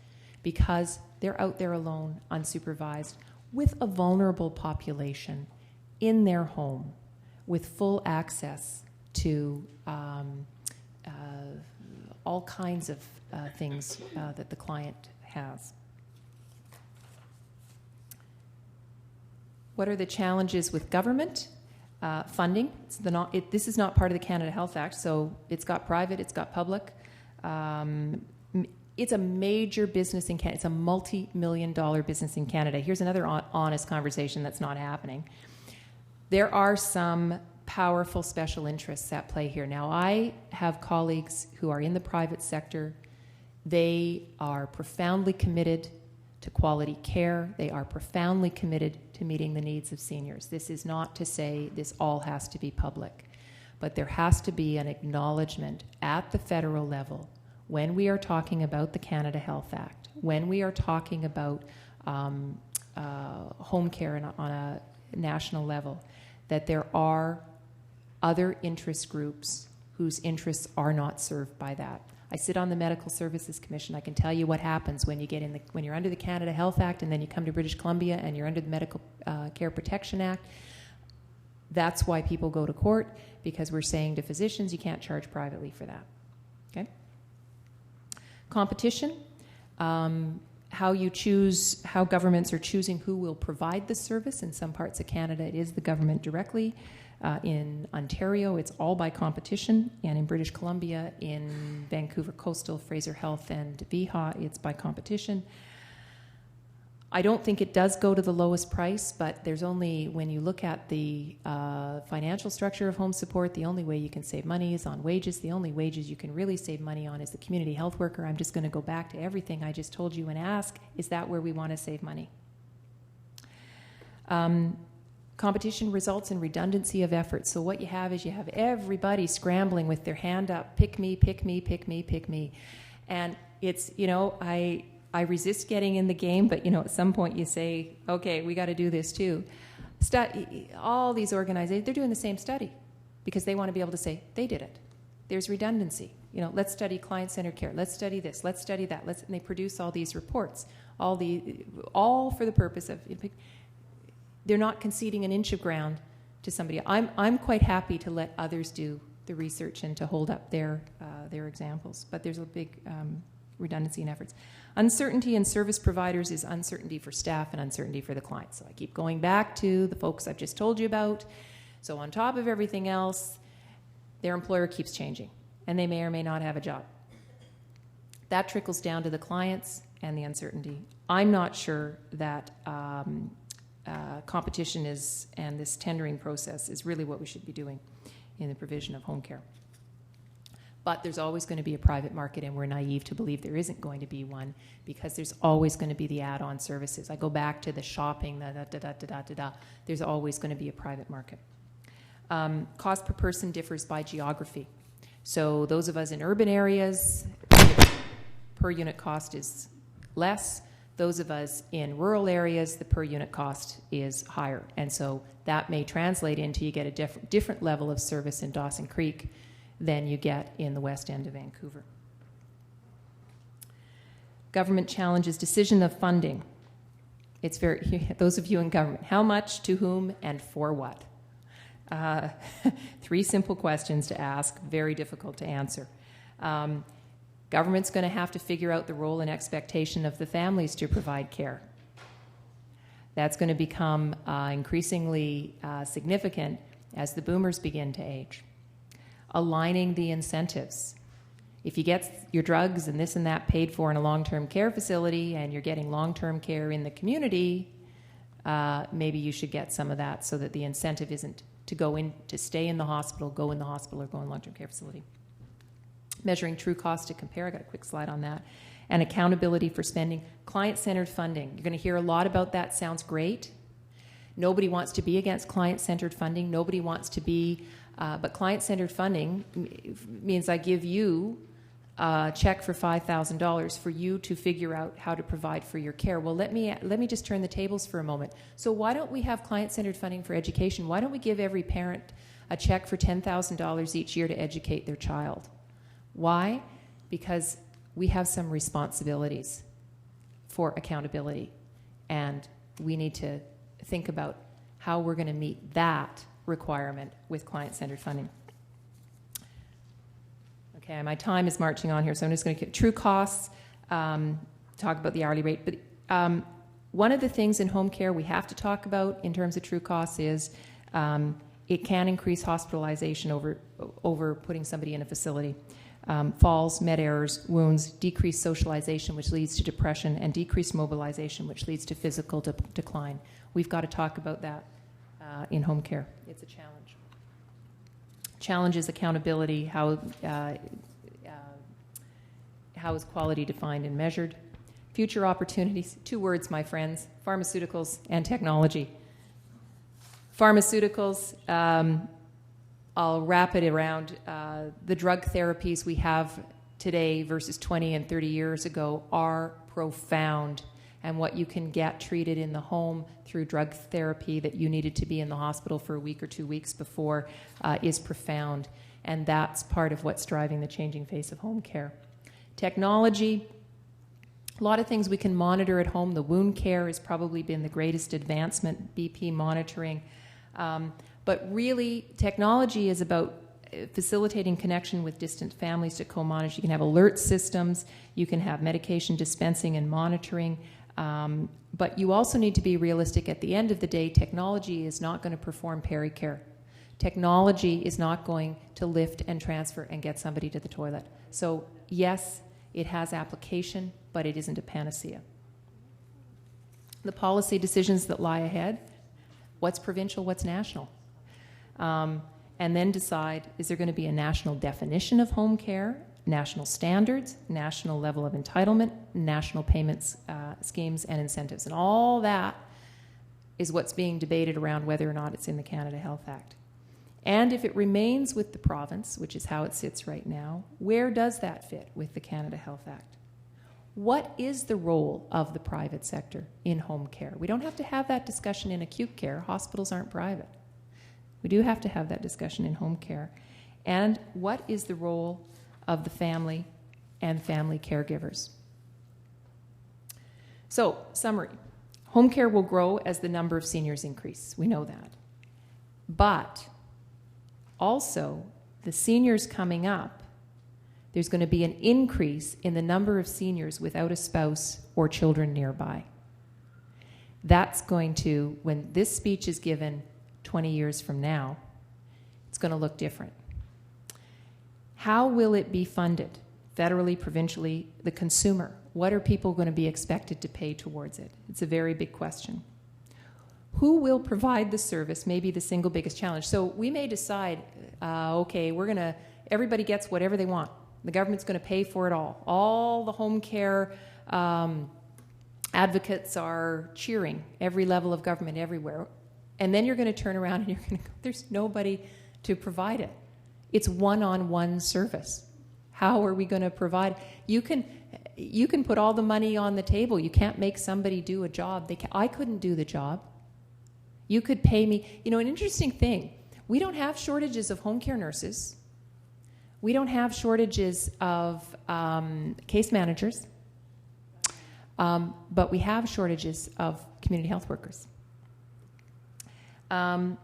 Speaker 1: because they're out there alone, unsupervised, with a vulnerable population in their home, with full access to all kinds of things that the client has. What are the challenges with government? Funding. This is not part of the Canada Health Act, so it's got private, it's got public. It's a major business in Canada. It's a multi-million-dollar business in Canada. Here's another honest conversation that's not happening. There are some powerful special interests at play here. Now, I have colleagues who are in the private sector. They are profoundly committed to quality care. They are profoundly committed to meeting the needs of seniors. This is not to say this all has to be public, but there has to be an acknowledgement at the federal level when we are talking about the Canada Health Act, when we are talking about home care on a national level, that there are other interest groups whose interests are not served by that. I sit on the Medical Services Commission. I can tell you what happens when you get when you're under the Canada Health Act and then you come to British Columbia and you're under the Medical Care Protection Act. That's why people go to court, because we're saying to physicians you can't charge privately for that. Okay? Competition, how governments are choosing who will provide the service. In some parts of Canada, it is the government directly. In Ontario, it's all by competition. And in British Columbia, in Vancouver Coastal, Fraser Health, and VHA, it's by competition. I don't think it does go to the lowest price, but there's only, when you look at the financial structure of home support, the only way you can save money is on wages. The only wages you can really save money on is the community health worker. I'm just going to go back to everything I just told you and ask, is that where we want to save money? Competition results in redundancy of effort. So what you have is you have everybody scrambling with their hand up, pick me, pick me, pick me, pick me. And it's, I resist getting in the game, but, at some point you say, okay, we got to do this too. All these organizations, they're doing the same study because they want to be able to say, they did it. There's redundancy. Let's study client-centered care. Let's study this. Let's study that. And they produce all these reports, all for the purpose of, they're not conceding an inch of ground to somebody. I'm quite happy to let others do the research and to hold up their examples, but there's a big redundancy in efforts. Uncertainty in service providers is uncertainty for staff and uncertainty for the client. So I keep going back to the folks I've just told you about. So on top of everything else, their employer keeps changing, and they may or may not have a job. That trickles down to the clients and the uncertainty. I'm not sure that competition and this tendering process is really what we should be doing in the provision of home care. But there's always going to be a private market, and we're naive to believe there isn't going to be one, because there's always going to be the add-on services. I go back to the shopping, there's always going to be a private market. Cost per person differs by geography. So those of us in urban areas, per unit cost is less. Those of us in rural areas, the per unit cost is higher. And so that may translate into you get a different level of service in Dawson Creek than you get in the west end of Vancouver. Government challenges decision of funding. It's very, those of you in government, how much, to whom, and for what? 3 simple questions to ask, very difficult to answer. Government's going to have to figure out the role and expectation of the families to provide care. That's going to become increasingly significant as the boomers begin to age. Aligning the incentives. If you get your drugs and this and that paid for in a long-term care facility and you're getting long-term care in the community, maybe you should get some of that so that the incentive isn't to go in, to stay in the hospital, go in the hospital, or go in a long-term care facility. Measuring true cost to compare. I got a quick slide on that. And accountability for spending. Client-centered funding. You're going to hear a lot about that. Sounds great. Nobody wants to be against client-centered funding. Nobody wants to be, but client-centered funding means I give you a check for $5,000 for you to figure out how to provide for your care. Well, let me just turn the tables for a moment. So why don't we have client-centered funding for education? Why don't we give every parent a check for $10,000 each year to educate their child? Why? Because we have some responsibilities for accountability, and we need to think about how we're going to meet that requirement with client-centered funding. Okay, my time is marching on here, so I'm just going to get true costs, talk about the hourly rate. But one of the things in home care we have to talk about in terms of true costs is it can increase hospitalization over putting somebody in a facility. Falls, med errors, wounds, decreased socialization, which leads to depression, and decreased mobilization, which leads to physical decline. We've got to talk about that in home care. It's a challenge. Challenge is accountability. How is quality defined and measured? Future opportunities. 2 words, my friends: pharmaceuticals and technology. Pharmaceuticals. I'll wrap it around the drug therapies we have today versus 20 and 30 years ago are profound. And what you can get treated in the home through drug therapy that you needed to be in the hospital for a week or 2 weeks before is profound. And that's part of what's driving the changing face of home care. Technology, a lot of things we can monitor at home. The wound care has probably been the greatest advancement, BP monitoring. But really, technology is about facilitating connection with distant families to co-monitor. You can have alert systems, you can have medication dispensing and monitoring, but you also need to be realistic. At the end of the day, technology is not going to perform pericare. Technology is not going to lift and transfer and get somebody to the toilet. So yes, it has application, but it isn't a panacea. The policy decisions that lie ahead: what's provincial, what's national? And then decide, is there going to be a national definition of home care, national standards, national level of entitlement, national payments schemes and incentives? And all that is what's being debated around whether or not it's in the Canada Health Act. And if it remains with the province, which is how it sits right now, where does that fit with the Canada Health Act? What is the role of the private sector in home care? We don't have to have that discussion in acute care. Hospitals aren't private. We do have to have that discussion in home care. And what is the role of the family and family caregivers? So, summary. Home care will grow as the number of seniors increase. We know that. But also, the seniors coming up, there's going to be an increase in the number of seniors without a spouse or children nearby. That's going to, when this speech is given 20 years from now, it's going to look different. How will it be funded? Federally, provincially, the consumer? what are people going to be expected to pay towards it? It's a very big question. Who will provide the service may be the single biggest challenge. So we may decide, okay, everybody gets whatever they want. The government's going to pay for it all. All the home care advocates are cheering, every level of government everywhere. And then you're going to turn around and you're going to go, there's nobody to provide it. It's one-on-one service. How are we going to provide? You can put all the money on the table. You can't make somebody do a job. I couldn't do the job. You could pay me. An interesting thing, we don't have shortages of home care nurses. We don't have shortages of case managers. But we have shortages of community health workers. And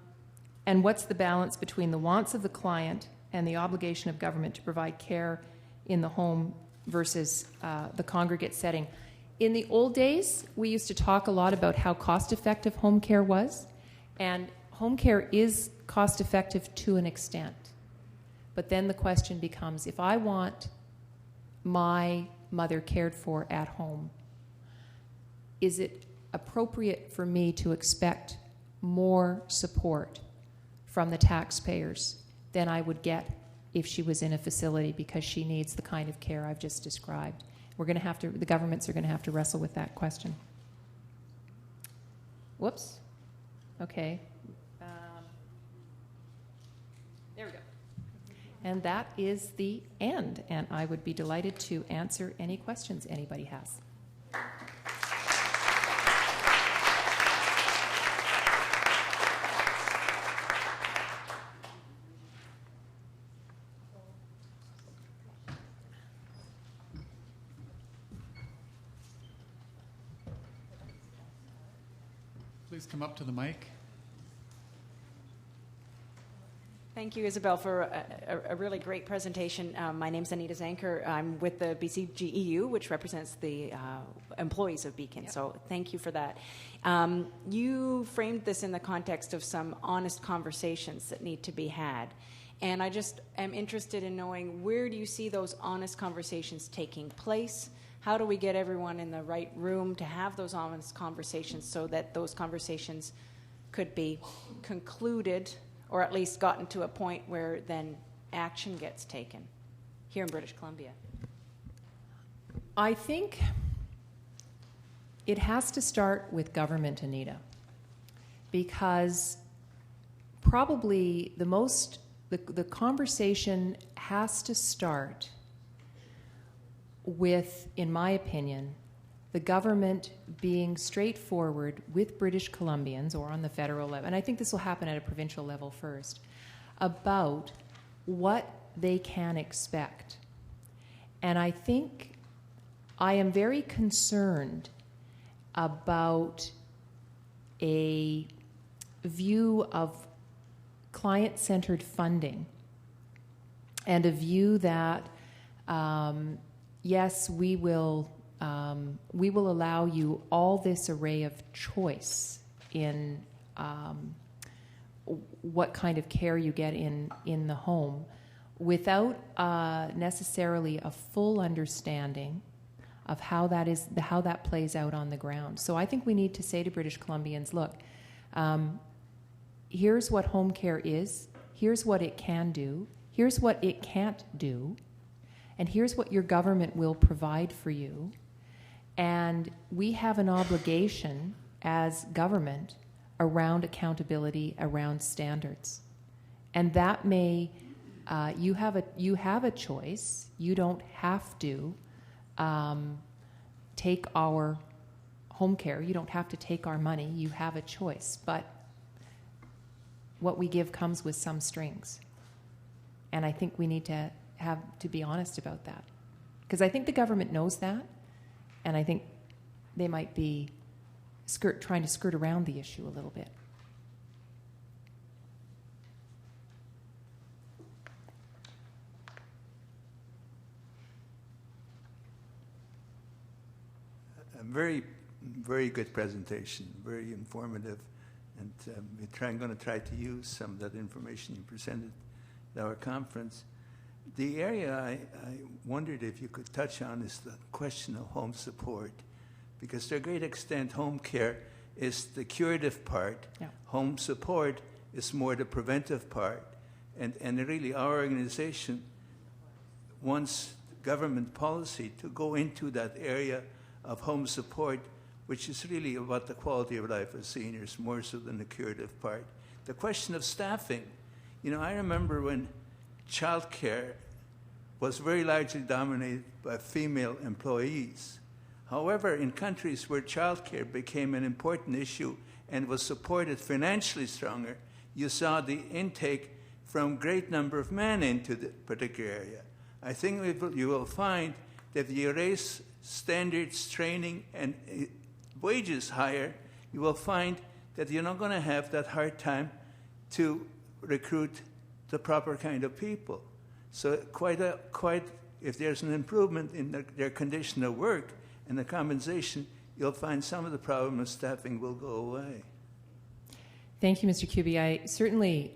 Speaker 1: what's the balance between the wants of the client and the obligation of government to provide care in the home versus the congregate setting? In the old days, we used to talk a lot about how cost-effective home care was, and home care is cost-effective to an extent. But then the question becomes, if I want my mother cared for at home, is it appropriate for me to expect more support from the taxpayers than I would get if she was in a facility because she needs the kind of care I've just described? The governments are going to have to wrestle with that question. Whoops. Okay. There we go. And that is the end, and I would be delighted to answer any questions anybody has.
Speaker 2: Please come up to the mic.
Speaker 3: Thank you, Isabel, for a really great presentation. My name's Anita Zanker. I'm with the BCGEU, which represents the employees of Beacon. Yep. So thank you for that. You framed this in the context of some honest conversations that need to be had. And I just am interested in knowing, where do you see those honest conversations taking place? How do we get everyone in the right room to have those honest conversations so that those conversations could be concluded, or at least gotten to a point where then action gets taken here in British Columbia?
Speaker 1: I think it has to start with government, Anita, because probably the conversation has to start with, in my opinion, the government being straightforward with British Columbians, or on the federal level, and I think this will happen at a provincial level first, about what they can expect. And I think I am very concerned about a view of client-centered funding and a view that, yes, we will allow you all this array of choice in what kind of care you get in the home, without necessarily a full understanding of how that plays out on the ground. So I think we need to say to British Columbians, look, here's what home care is, here's what it can do, here's what it can't do, and here's what your government will provide for you. And we have an obligation as government around accountability, around standards. And that may, you have a choice. You don't have to take our home care. You don't have to take our money. You have a choice. But what we give comes with some strings. And I think we need to be honest about that. Because I think the government knows that, and I think they might be trying to skirt around the issue a little bit.
Speaker 4: A very, very good presentation, very informative, and I'm going to try to use some of that information you presented at our conference. The area I wondered if you could touch on is the question of home support, because to a great extent, home care is the curative part.
Speaker 1: Yeah.
Speaker 4: Home support is more the preventive part. And really, our organization wants government policy to go into that area of home support, which is really about the quality of life of seniors, more so than the curative part. The question of staffing. I remember when child care was very largely dominated by female employees. However, in countries where child care became an important issue and was supported financially stronger, you saw the intake from great number of men into the particular area. I think you will find that if you raise standards, training, and wages higher, you will find that you're not going to have that hard time to recruit the proper kind of people. So if there's an improvement in their condition of work and the compensation, you'll find some of the problem of staffing will go away.
Speaker 1: Thank you, Mr. Kuby. Certainly,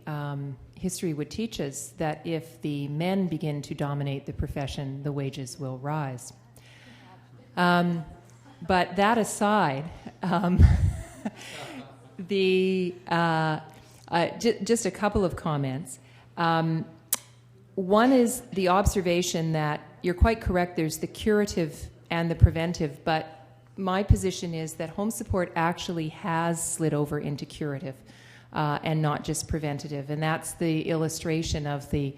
Speaker 1: history would teach us that if the men begin to dominate the profession, the wages will rise. But that aside, just a couple of comments. One is the observation that you're quite correct, there's the curative and the preventive, but my position is that home support actually has slid over into curative and not just preventative. And that's the illustration of the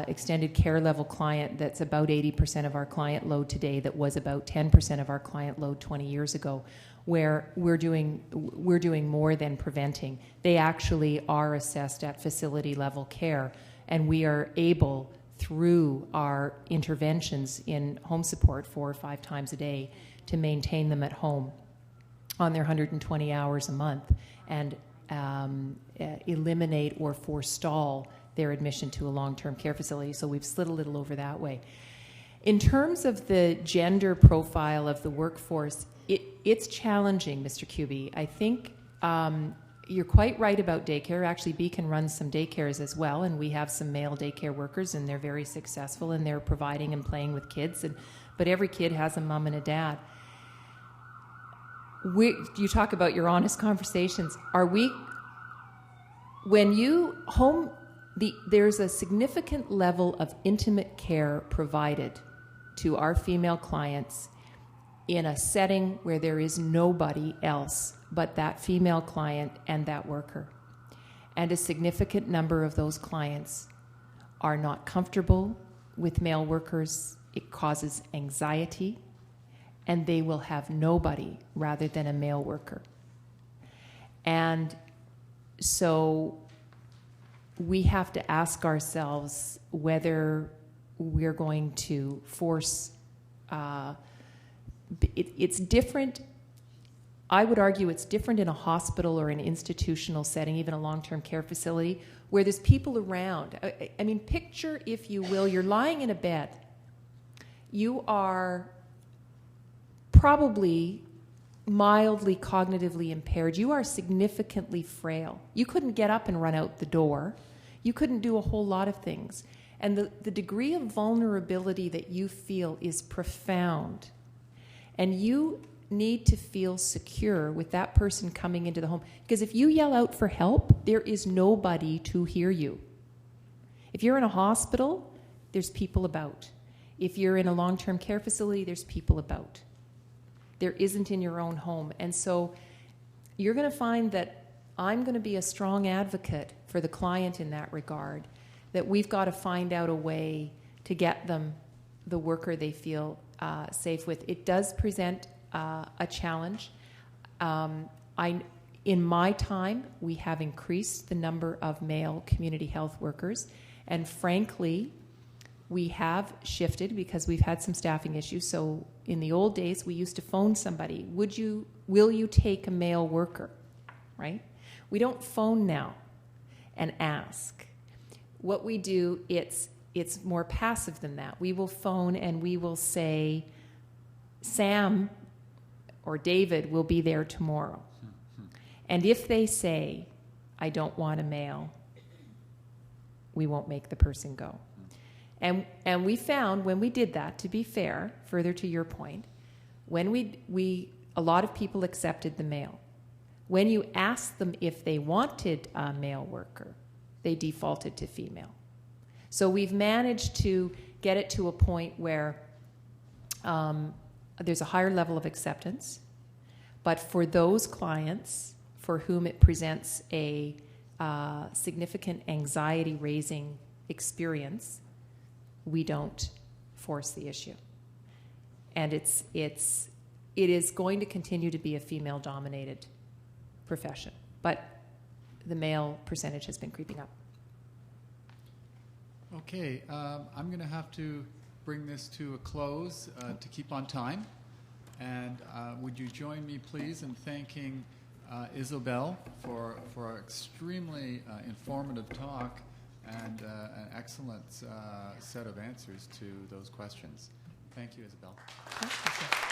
Speaker 1: extended care level client that's about 80% of our client load today, that was about 10% of our client load 20 years ago, where we're doing more than preventing. They actually are assessed at facility level care, and we are able, through our interventions in home support 4 or 5 times a day, to maintain them at home on their 120 hours a month and eliminate or forestall their admission to a long-term care facility. So we've slid a little over that way. In terms of the gender profile of the workforce, it's challenging, Mr. Kuby. I think you're quite right about daycare. Actually, Beacon runs some daycares as well, and we have some male daycare workers, and they're very successful, and they're providing and playing with kids. But every kid has a mom and a dad. You talk about your honest conversations. There's a significant level of intimate care provided to our female clients in a setting where there is nobody else but that female client and that worker. And a significant number of those clients are not comfortable with male workers. It causes anxiety, and they will have nobody rather than a male worker. And so we have to ask ourselves whether we're going to force it's different. I would argue it's different in a hospital or an institutional setting, even a long-term care facility, where there's people around. I mean, picture, if you will, you're lying in a bed. You are probably mildly cognitively impaired. You are significantly frail. You couldn't get up and run out the door. You couldn't do a whole lot of things. And the degree of vulnerability that you feel is profound. And you need to feel secure with that person coming into the home. Because if you yell out for help, there is nobody to hear you. If you're in a hospital, there's people about. If you're in a long-term care facility, there's people about. There isn't in your own home. And so you're going to find that I'm going to be a strong advocate for the client in that regard, that we've got to find out a way to get them the worker they feel safe with. It does present a challenge. In my time, we have increased the number of male community health workers, and frankly, we have shifted because we've had some staffing issues. So in the old days, we used to phone somebody, will you take a male worker, right? We don't phone now and ask. What we do, it's more passive than that. We will phone and we will say, Sam or David will be there tomorrow. And if they say, I don't want a male, we won't make the person go. And we found when we did that, to be fair, further to your point, when a lot of people accepted the male. When you asked them if they wanted a male worker, they defaulted to female. So we've managed to get it to a point where there's a higher level of acceptance, but for those clients for whom it presents a significant anxiety-raising experience, we don't force the issue. And it is going to continue to be a female-dominated profession, but the male percentage has been creeping up.
Speaker 2: Okay, I'm going to have to bring this to a close to keep on time. And would you join me, please, in thanking Isabel for an extremely informative talk and an excellent set of answers to those questions. Thank you, Isabel.
Speaker 1: Thank you.